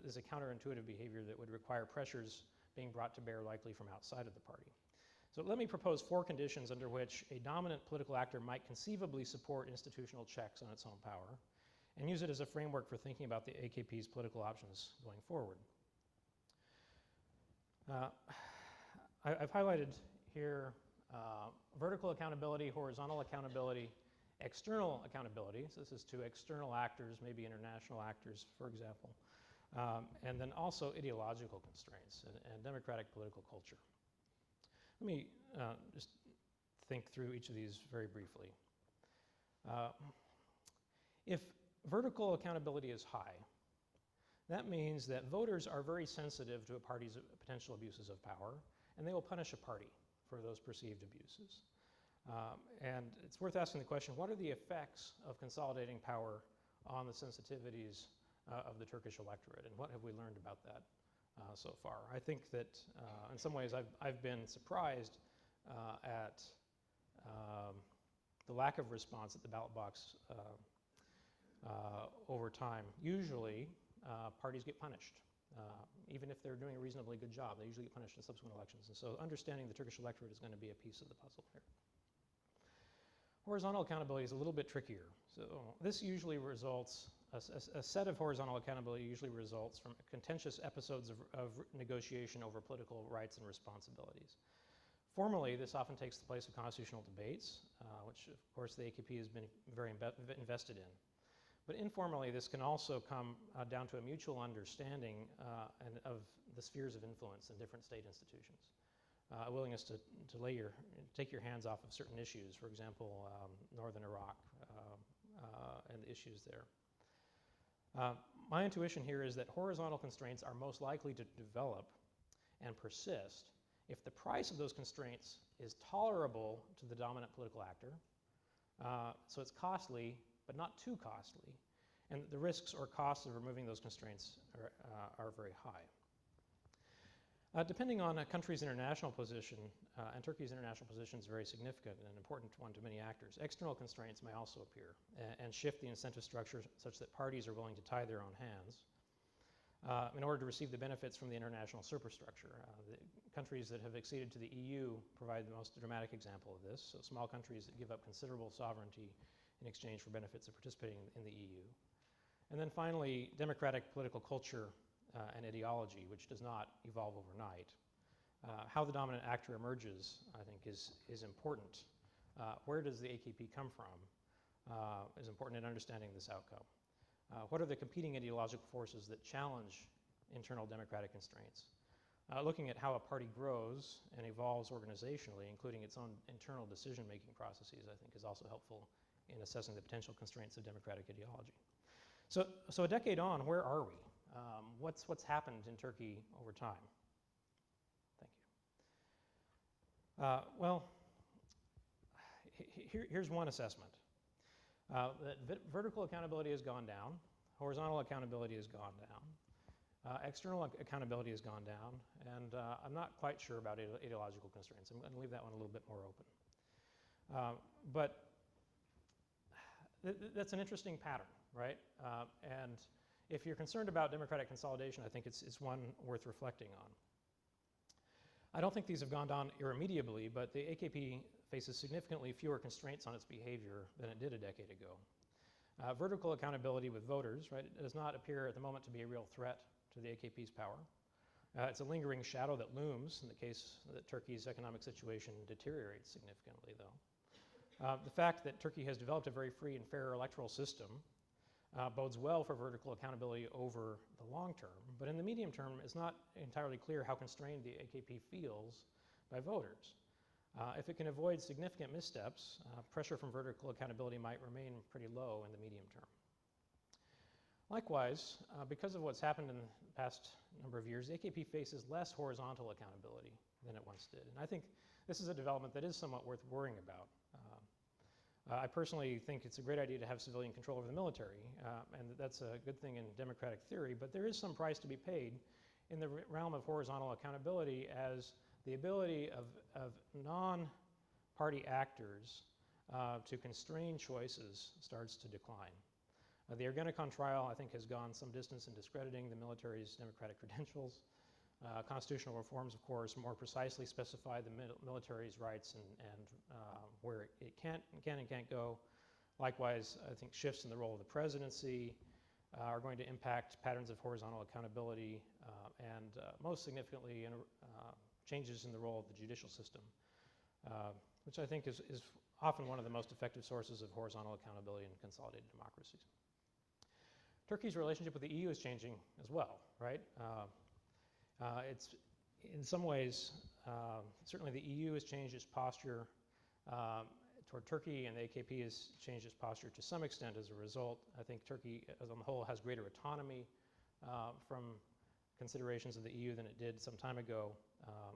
is a counterintuitive behavior that would require pressures being brought to bear likely from outside of the party. So let me propose 4 conditions under which a dominant political actor might conceivably support institutional checks on its own power and use it as a framework for thinking about the AKP's political options going forward. I've highlighted here vertical accountability, horizontal accountability, external accountability. So this is to external actors, maybe international actors, for example. And then also ideological constraints and democratic political culture. Let me just think through each of these very briefly. If vertical accountability is high, that means that voters are very sensitive to a party's potential abuses of power, and they will punish a party for those perceived abuses. And it's worth asking the question, what are the effects of consolidating power on the sensitivities of the Turkish electorate, and what have we learned about that so far? I think that in some ways I've been surprised at the lack of response at the ballot box over time. Usually parties get punished. Even if they're doing a reasonably good job, they usually get punished in subsequent elections. And so understanding the Turkish electorate is going to be a piece of the puzzle here. Horizontal accountability is a little bit trickier. So this usually results, a set of horizontal accountability usually results from contentious episodes of negotiation over political rights and responsibilities. Formally, this often takes the place of constitutional debates, which of course the AKP has been very invested in. But informally, this can also come down to a mutual understanding of the spheres of influence in different state institutions. A willingness to take your hands off of certain issues, for example, northern Iraq and the issues there. My intuition here is that horizontal constraints are most likely to develop and persist if the price of those constraints is tolerable to the dominant political actor, so it's costly, but not too costly, and the risks or costs of removing those constraints are very high. Depending on a country's international position, and Turkey's international position is very significant and an important one to many actors, external constraints may also appear and shift the incentive structure such that parties are willing to tie their own hands in order to receive the benefits from the international superstructure. The countries that have acceded to the EU provide the most dramatic example of this, so small countries that give up considerable sovereignty in exchange for benefits of participating in the EU. And then finally, democratic political culture and ideology, which does not evolve overnight. How the dominant actor emerges, I think, is important. Where does the AKP come from is important in understanding this outcome. What are the competing ideological forces that challenge internal democratic constraints? Looking at how a party grows and evolves organizationally, including its own internal decision-making processes, I think is also helpful in assessing the potential constraints of democratic ideology. So a decade on, where are we? What's happened in Turkey over time? Thank you. Well, here's one assessment. That vertical accountability has gone down, horizontal accountability has gone down, external accountability has gone down, and I'm not quite sure about ideological constraints. I'm going to leave that one a little bit more open. But that's an interesting pattern, right? And if you're concerned about democratic consolidation, I think it's one worth reflecting on. I don't think these have gone down irremediably, but the AKP faces significantly fewer constraints on its behavior than it did a decade ago. Vertical accountability with voters, right, it does not appear at the moment to be a real threat to the AKP's power. It's a lingering shadow that looms in the case that Turkey's economic situation deteriorates significantly, though. The fact that Turkey has developed a very free and fair electoral system bodes well for vertical accountability over the long term, but in the medium term, it's not entirely clear how constrained the AKP feels by voters. If it can avoid significant missteps, pressure from vertical accountability might remain pretty low in the medium term. Likewise, because of what's happened in the past number of years, the AKP faces less horizontal accountability than it once did. And I think this is a development that is somewhat worth worrying about. I personally think it's a great idea to have civilian control over the military, and that's a good thing in democratic theory, but there is some price to be paid in the realm of horizontal accountability as the ability of non-party actors to constrain choices starts to decline. The Ergenekon trial, I think, has gone some distance in discrediting the military's democratic credentials. Constitutional reforms, of course, more precisely specify the military's rights and where it can and can't go. Likewise, I think shifts in the role of the presidency are going to impact patterns of horizontal accountability and most significantly changes in the role of the judicial system, which I think is often one of the most effective sources of horizontal accountability in consolidated democracies. Turkey's relationship with the EU is changing as well, right? It's in some ways, certainly the EU has changed its posture toward Turkey, and the AKP has changed its posture to some extent as a result. I think Turkey as on the whole has greater autonomy from considerations of the EU than it did some time ago.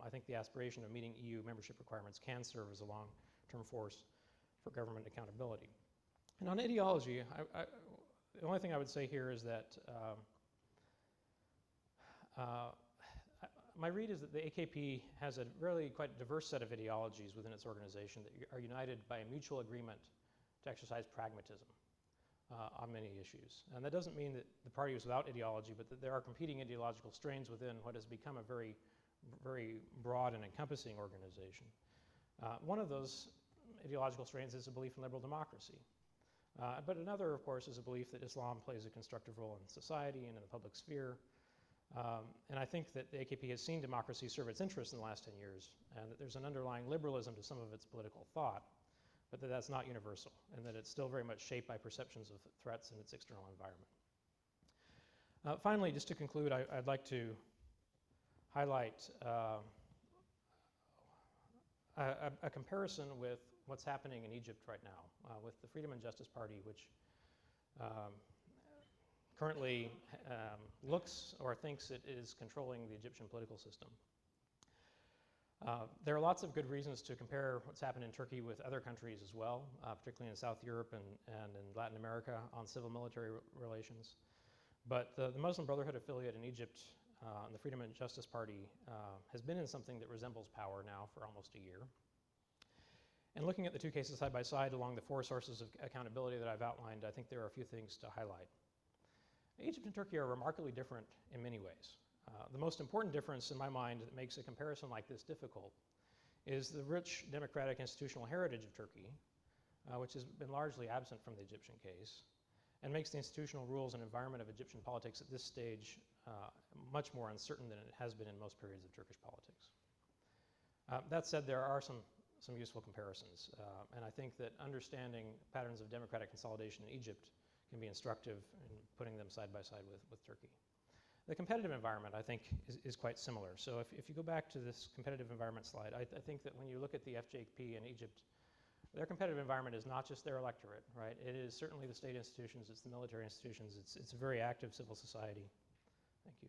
I think the aspiration of meeting EU membership requirements can serve as a long-term force for government accountability. And on ideology, the only thing I would say here is that my read is that the AKP has a really quite diverse set of ideologies within its organization that are united by a mutual agreement to exercise pragmatism on many issues. And that doesn't mean that the party is without ideology, but that there are competing ideological strains within what has become a very, very broad and encompassing organization. One of those ideological strains is a belief in liberal democracy. But another, of course, is a belief that Islam plays a constructive role in society and in the public sphere. And I think that the AKP has seen democracy serve its interests in the last 10 years, and that there's an underlying liberalism to some of its political thought. but that's not universal, and that it's still very much shaped by perceptions of threats in its external environment. Finally, just to conclude, I'd like to highlight a comparison with what's happening in Egypt right now, with the Freedom and Justice Party, which currently looks or thinks it is controlling the Egyptian political system. There are lots of good reasons to compare what's happened in Turkey with other countries as well, particularly in South Europe and in Latin America on civil-military relations. But the Muslim Brotherhood affiliate in Egypt, the Freedom and Justice Party, has been in something that resembles power now for almost a year. And looking at the two cases side by side along the four sources of accountability that I've outlined, I think there are a few things to highlight. Egypt and Turkey are remarkably different in many ways. The most important difference in my mind that makes a comparison like this difficult is the rich democratic institutional heritage of Turkey, which has been largely absent from the Egyptian case, and makes the institutional rules and environment of Egyptian politics at this stage much more uncertain than it has been in most periods of Turkish politics. That said, there are some useful comparisons, and I think that understanding patterns of democratic consolidation in Egypt can be instructive in putting them side by side with Turkey. The competitive environment, I think, is quite similar. So if you go back to this competitive environment slide, I think that when you look at the FJP in Egypt, their competitive environment is not just their electorate, right? It is certainly the state institutions, it's the military institutions, it's a very active civil society. Thank you.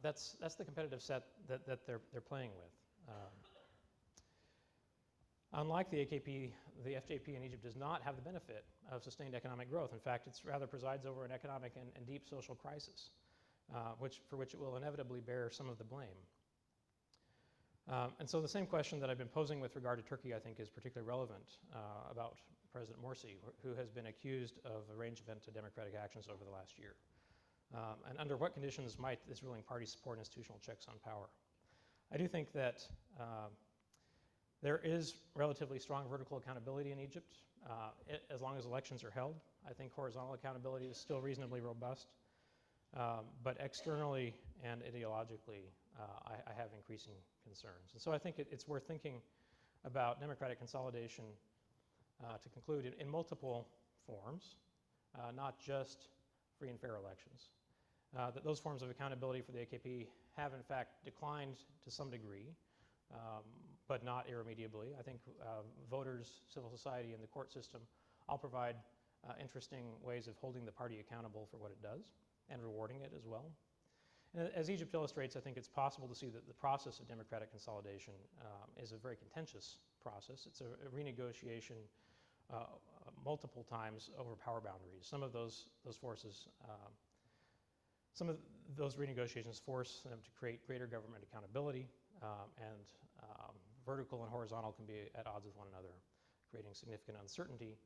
That's the competitive set that they're playing with. Unlike the AKP, the FJP in Egypt does not have the benefit of sustained economic growth. In fact, it rather presides over an economic and deep social crisis, for which it will inevitably bear some of the blame. And so the same question that I've been posing with regard to Turkey, I think, is particularly relevant about President Morsi, who has been accused of a range of anti-democratic actions over the last year. And under what conditions might this ruling party support institutional checks on power? I do think that there is relatively strong vertical accountability in Egypt, as long as elections are held. I think horizontal accountability is still reasonably robust, but externally and ideologically, I have increasing concerns. And so I think it's worth thinking about democratic consolidation to conclude in multiple forms, not just free and fair elections. That those forms of accountability for the AKP have in fact declined to some degree, but not irremediably. I think voters, civil society, and the court system all provide interesting ways of holding the party accountable for what it does and rewarding it as well. And as Egypt illustrates, I think it's possible to see that the process of democratic consolidation is a very contentious process. It's a renegotiation multiple times over power boundaries. Some of those forces, some of those renegotiations force them to create greater government accountability, and vertical and horizontal can be at odds with one another, creating significant uncertainty,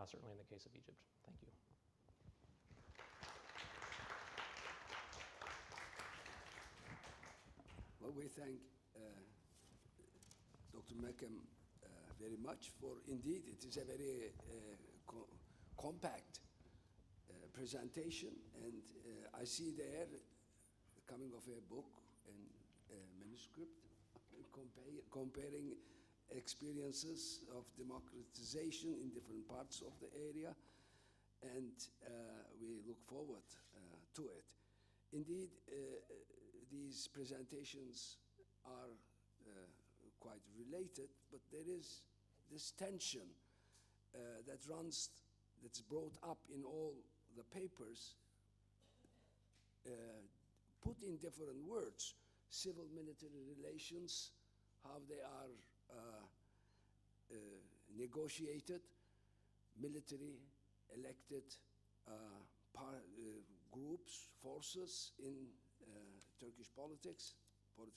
certainly in the case of Egypt. Thank you. Well, we thank Dr. Mecham very much for, indeed, it is a very compact presentation, and I see there the coming of a book and a manuscript comparing experiences of democratization in different parts of the area, and we look forward to it. Indeed, these presentations are quite related, but there is this tension that's brought up in all the papers, put in different words: civil-military relations, how they are negotiated, military elected groups, forces in Turkish politics of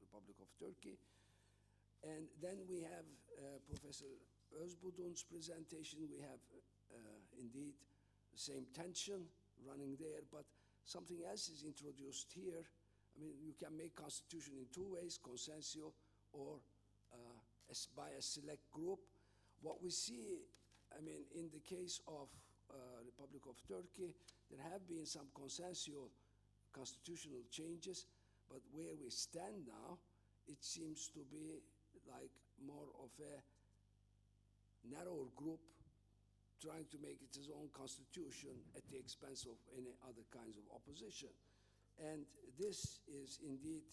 Republic of Turkey. And then we have Professor Özbudun's presentation. We have indeed the same tension running there, but something else is introduced here. I mean, you can make constitution in two ways: consensual or by a select group. What we see, I mean, in the case of Republic of Turkey, there have been some consensual constitutional changes, but where we stand now, it seems to be like more of a narrower group trying to make its own constitution at the expense of any other kinds of opposition. And this is indeed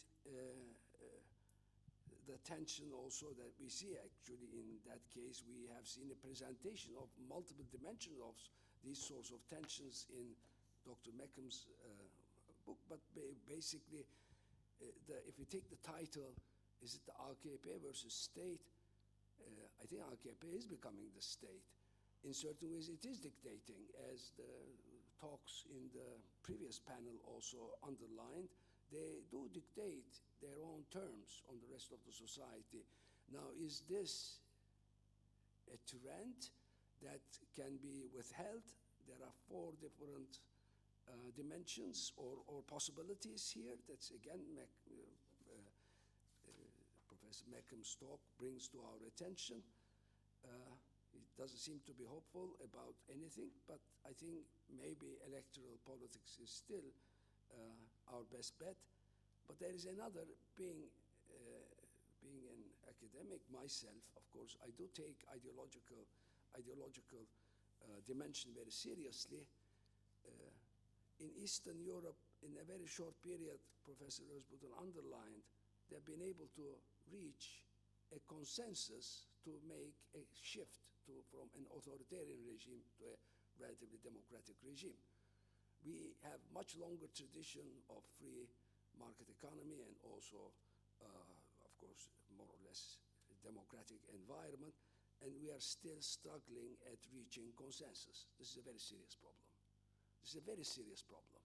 the tension also that we see actually in that case. We have seen a presentation of multiple dimensions of these sorts of tensions in Dr. Mecham's book, but basically, if you take the title, is it the AKP versus state? I think AKP is becoming the state. In certain ways, it is dictating, as the talks in the previous panel also underlined. They do dictate their own terms on the rest of the society. Now, is this a trend that can be withheld? There are four different dimensions or possibilities here. That's again Professor Mecham's talk brings to our attention. It doesn't seem to be hopeful about anything, but I think maybe electoral politics is still our best bet. But there is another, being an academic myself, of course, I do take ideological dimension very seriously. In Eastern Europe, in a very short period, Professor Özbudun underlined, they've been able to reach a consensus to make a shift from an authoritarian regime to a relatively democratic regime. We have much longer tradition of free market economy and also, of course, more or less democratic environment, and we are still struggling at reaching consensus. This is a very serious problem. This is a very serious problem.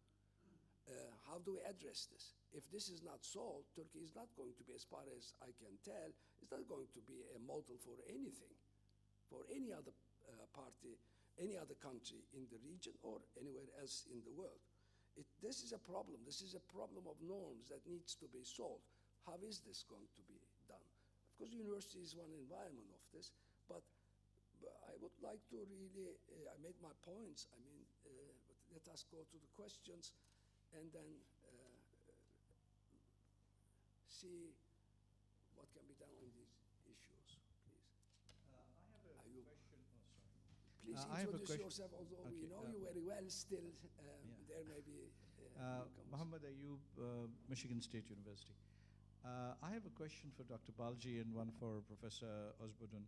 How do we address this? If this is not solved, Turkey is not going to be, as far as I can tell, it's not going to be a model for anything, for any other party, any other country in the region or anywhere else in the world. This is a problem. This is a problem of norms that needs to be solved. How is this going to be done? Of course, university is one environment of this, but I would like to really, I made my points. I mean, let us go to the questions and then see what can be done on these issues, please. I have a question. Oh, sorry. Please I have a introduce question. yourself, although we Okay, know you very well still. There may be newcomers. Mohammed Ayub, Michigan State University. I have a question for Dr. Balcı and one for Professor Özbudun.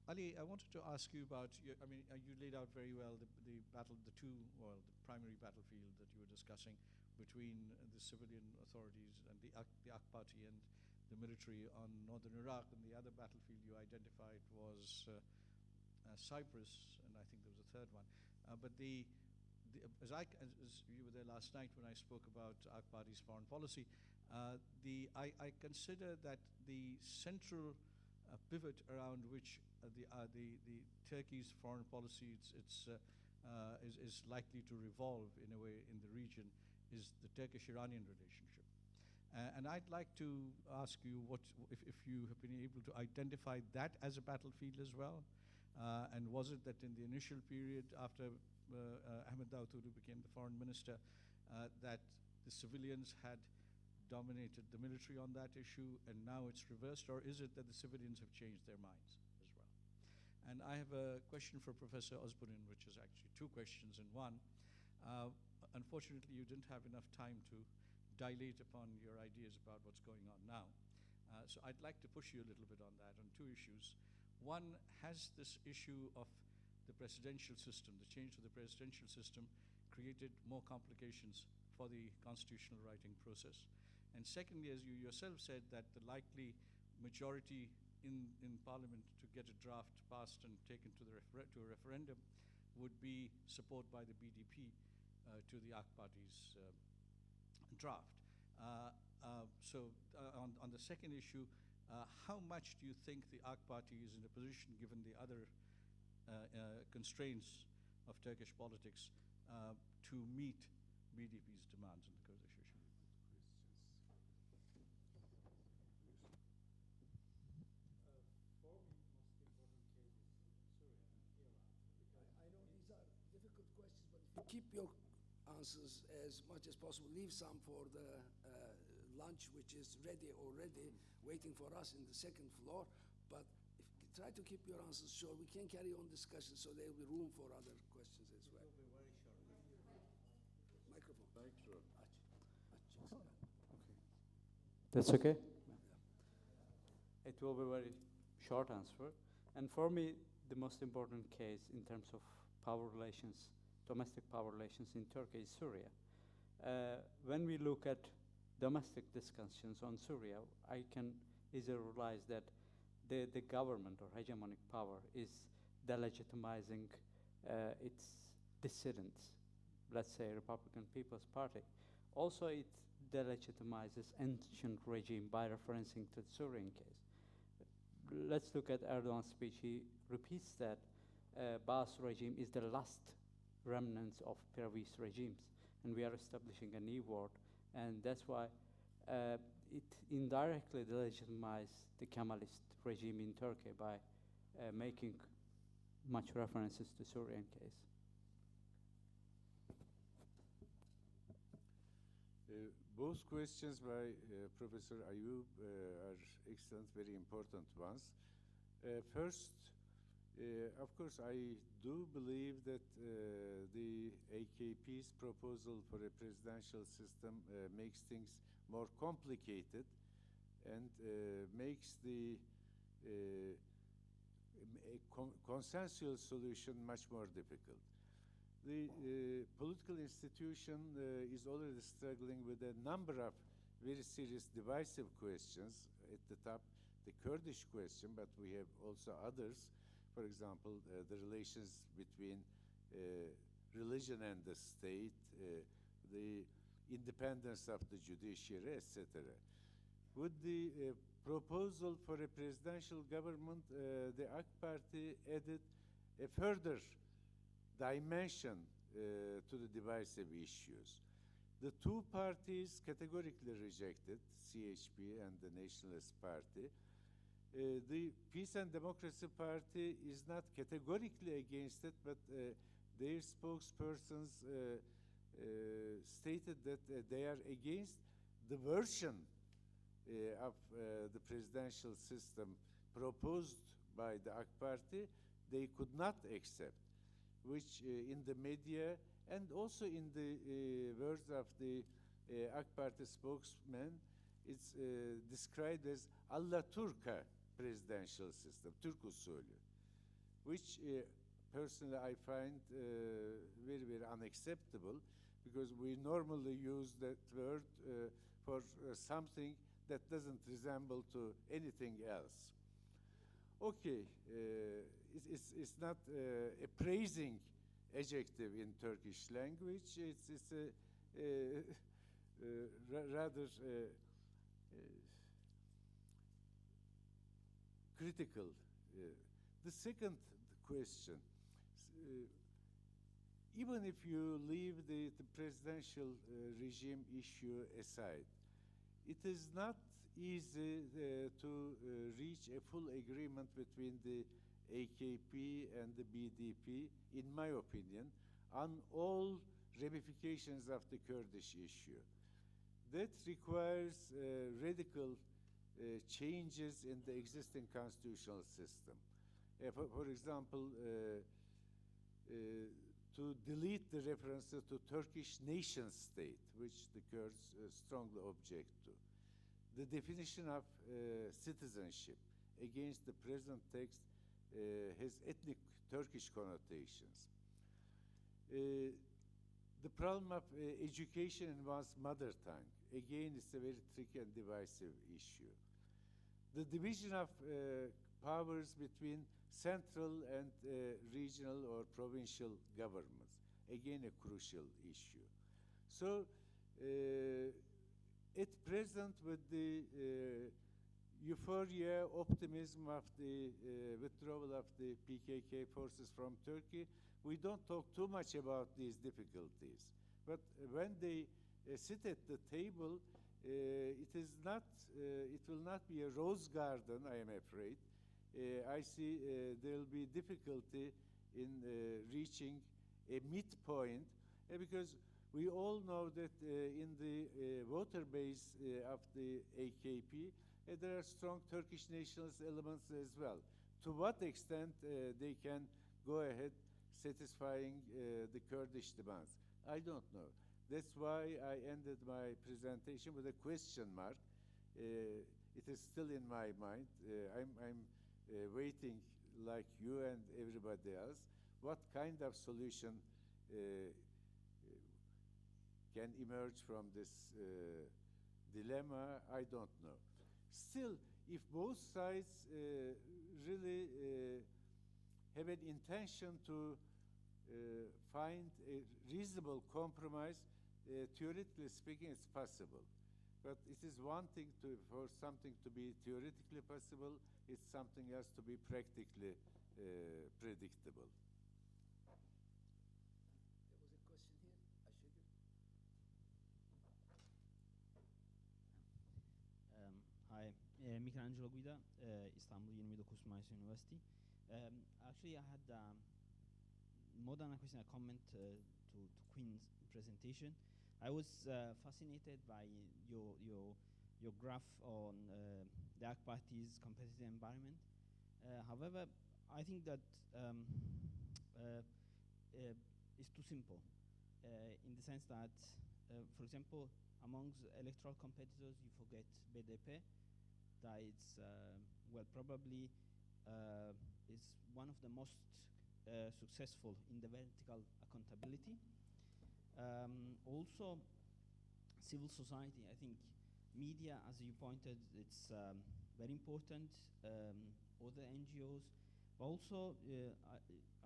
Ali, I wanted to ask you about, you laid out very well the primary battlefield that you were discussing between the civilian authorities and the AK Party and the military on northern Iraq, and the other battlefield you identified was Cyprus, and I think there was a third one. But as you were there last night when I spoke about AK Party's foreign policy, I consider that the central pivot around which the Turkey's foreign policy is likely to revolve in a way in the region is the Turkish-Iranian relationship. And I'd like to ask you if you have been able to identify that as a battlefield as well, and was it that in the initial period after Ahmed Davutoğlu became the foreign minister that the civilians had dominated the military on that issue, and now it's reversed, or is it that the civilians have changed their minds as well? And I have a question for Professor Özbudun, which is actually two questions in one. Unfortunately, you didn't have enough time to dilate upon your ideas about what's going on now. So I'd like to push you a little bit on that, on two issues. One, has this issue of the presidential system, the change to the presidential system, created more complications for the constitutional writing process? And secondly, as you yourself said, that the likely majority in Parliament to get a draft passed and taken to a referendum would be support by the BDP to the AK Party's draft. So on the second issue, how much do you think the AK Party is in a position, given the other constraints of Turkish politics, to meet BDP's demands in the Kurdish issue? I know these are difficult questions, but if you keep your answers as much as possible, leave some for the lunch, which is ready already, waiting for us in the second floor. But try to keep your answers short. We can carry on discussion, so there will be room for other questions as well. It will be very short. Microphone. Micro. That's okay? It will be very short answer. And for me, the most important case in terms of power relations, domestic power relations in Turkey is Syria. When we look at domestic discussions on Syria, I can easily realize that the government or hegemonic power is delegitimizing its dissidents, let's say Republican People's Party. Also, it delegitimizes ancient regime by referencing to the Syrian case. Let's look at Erdogan's speech. He repeats that Baas regime is the last remnants of previous regimes, and we are establishing a new world, and that's why it indirectly delegitimizes the Kemalist regime in Turkey by making much references to Syrian case. Both questions by Professor Ayub are excellent, very important ones. First, of course, I do believe that the AKP's proposal for a presidential system makes things more complicated and makes the consensual solution much more difficult. The political institution is already struggling with a number of very serious divisive questions. At the top, the Kurdish question, but we have also others. For example, the relations between religion and the state, the independence of the judiciary, etc. With the proposal for a presidential government, the AK Party added a further dimension to the divisive issues. The two parties categorically rejected, CHP and the Nationalist Party. The Peace and Democracy Party is not categorically against it, but their spokespersons stated that they are against the version of the presidential system proposed by the AK Party they could not accept, which in the media and also in the words of the AK Party spokesman, it's described as Allaturka presidential system, Türk usulü, which personally I find very, very unacceptable, because we normally use that word for something that doesn't resemble to anything else. Okay, it's not a praising adjective in Turkish language. It's a rather critical. The second question, even if you leave the presidential regime issue aside, it is not easy to reach a full agreement between the AKP and the BDP, in my opinion, on all ramifications of the Kurdish issue. That requires radical changes in the existing constitutional system. For example, to delete the references to Turkish nation state, which the Kurds strongly object to. The definition of citizenship against the present text has ethnic Turkish connotations. The problem of education in one's mother tongue, again, is a very tricky and divisive issue. The division of powers between central and regional or provincial governments, again a crucial issue. So, at present, with the euphoria, optimism of the withdrawal of the PKK forces from Turkey, we don't talk too much about these difficulties. But when they sit at the table, it will not be a rose garden, I am afraid. I see there will be difficulty in reaching a midpoint, because We all know that in the voter base of the AKP, there are strong Turkish nationalist elements as well. To what extent they can go ahead satisfying the Kurdish demands? I don't know. That's why I ended my presentation with a question mark. It is still in my mind. I'm waiting, like you and everybody else, what kind of solution can emerge from this dilemma? I don't know. Still, if both sides really have an intention to find a reasonable compromise, theoretically speaking, it's possible. But it is one thing for something to be theoretically possible, it's something else to be practically predictable. There was a question here. I should have. Hi, Michelangelo Guida, İstanbul 29 Mayıs University. Actually, I had more than a question, a comment to Quinn's presentation. I was fascinated by your graph on the AK Party's competitive environment. However, I think that it's too simple in the sense that, for example, amongst electoral competitors, you forget BDP, that it's, well, probably is one of the most successful in the vertical accountability. Also, civil society, I think media, as you pointed, it's very important, other NGOs, but also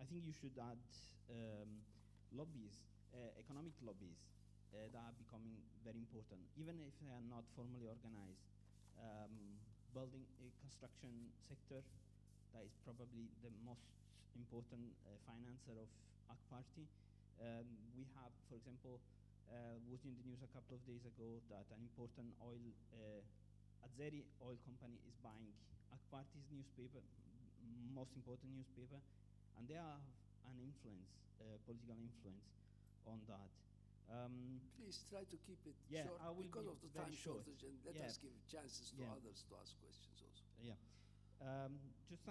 I think you should add lobbies, economic lobbies that are becoming very important, even if they are not formally organized. Building a construction sector, that is probably the most important financer of AK Party. We have, for example, was in the news a couple of days ago that an important Azeri oil company is buying AK Party's newspaper, most important newspaper, and they have an influence, political influence on that. Please try to keep it Yeah, short I will because be of the very time short. shortage, and let Yeah. us give chances to Yeah. others to ask questions also. Yeah. Just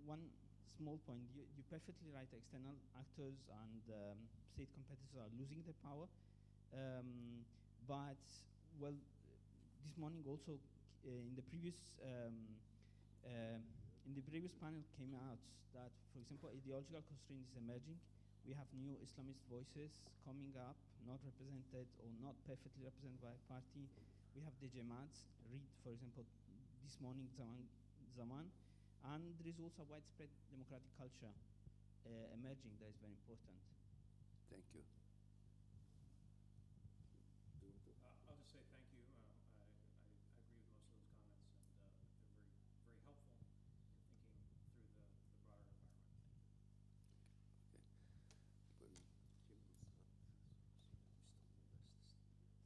one small point. You perfectly right. External actors and state competitors are losing their power. But, well, this morning also in the previous panel came out that, for example, ideological constraint is emerging. We have new Islamist voices coming up, not represented or not perfectly represented by a party. We have the Jamaats, read, for example, this morning Zaman, and there is also widespread democratic culture emerging that is very important. Thank you. I'll just say thank you. I agree with most of those comments, and they're very helpful in thinking through the broader environment.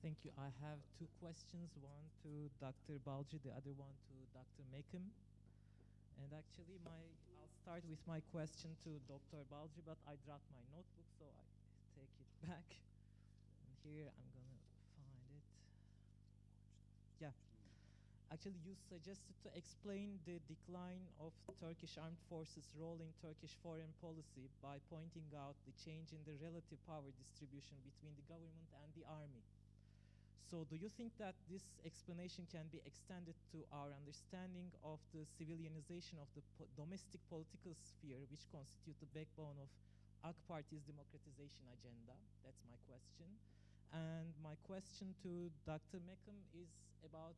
Thank you. I have two questions, one to Dr. Balcı, the other one to Dr. Mecham. And actually, I'll start with my question to Dr. Balcı, but I dropped my notebook, so I take it back. And here, I'm going to find it. Yeah. Actually, you suggested to explain the decline of Turkish armed forces' role in Turkish foreign policy by pointing out the change in the relative power distribution between the government and the army. So do you think that this explanation can be extended to our understanding of the civilianization of the domestic political sphere, which constitute the backbone of AK Party's democratization agenda? That's my question. And my question to Dr. Mecham is about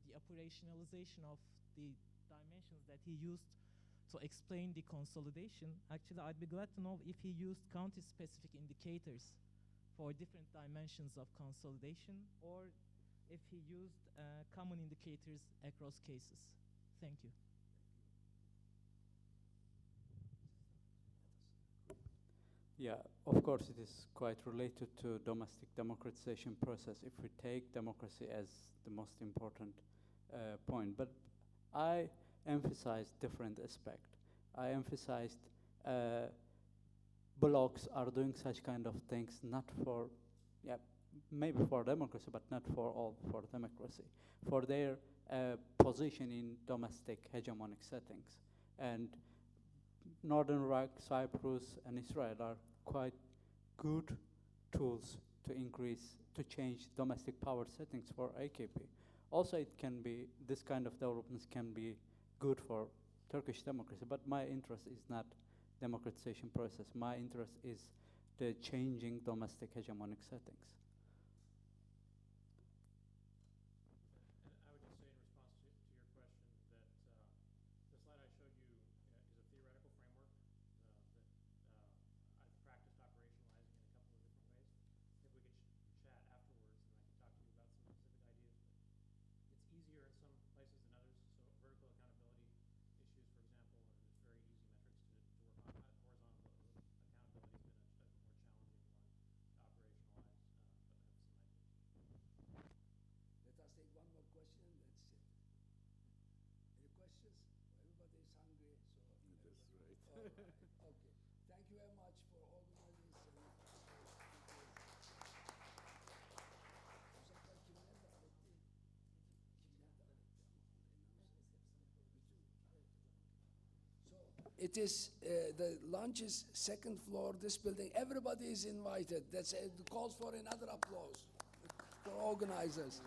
the operationalization of the dimensions that he used to explain the consolidation. Actually, I'd be glad to know if he used country-specific indicators for different dimensions of consolidation, or if he used common indicators across cases. Thank you. Yeah, of course it is quite related to domestic democratization process if we take democracy as the most important point. But I emphasized different aspect. I emphasized blocks are doing such kind of things not for yeah, maybe for democracy, but not for all for democracy, for their position in domestic hegemonic settings. And Northern Iraq, Cyprus, and Israel are quite good tools to change domestic power settings for AKP. Also, it can be, this kind of developments can be good for Turkish democracy, but my interest is not democratization process. My interest is the changing domestic hegemonic settings. I would just say in response to your question that the slide I showed you is a theoretical framework that I've practiced operationalizing in a couple of different ways. If we could chat afterwards, and I can talk to you about some specific ideas. But it's easier in some places than others. So vertical accountability issues, for example, is very easy metrics to work on. Horizontal accountability has been a more challenging one to operationalize, but I have some ideas. Let us take one more question and that's it. Any questions? Everybody is hungry, so. That's right. All right. Okay. Thank you very much for organizing this. So it is the lunch is second floor. This building. Everybody is invited. That's it calls for another applause for organizers.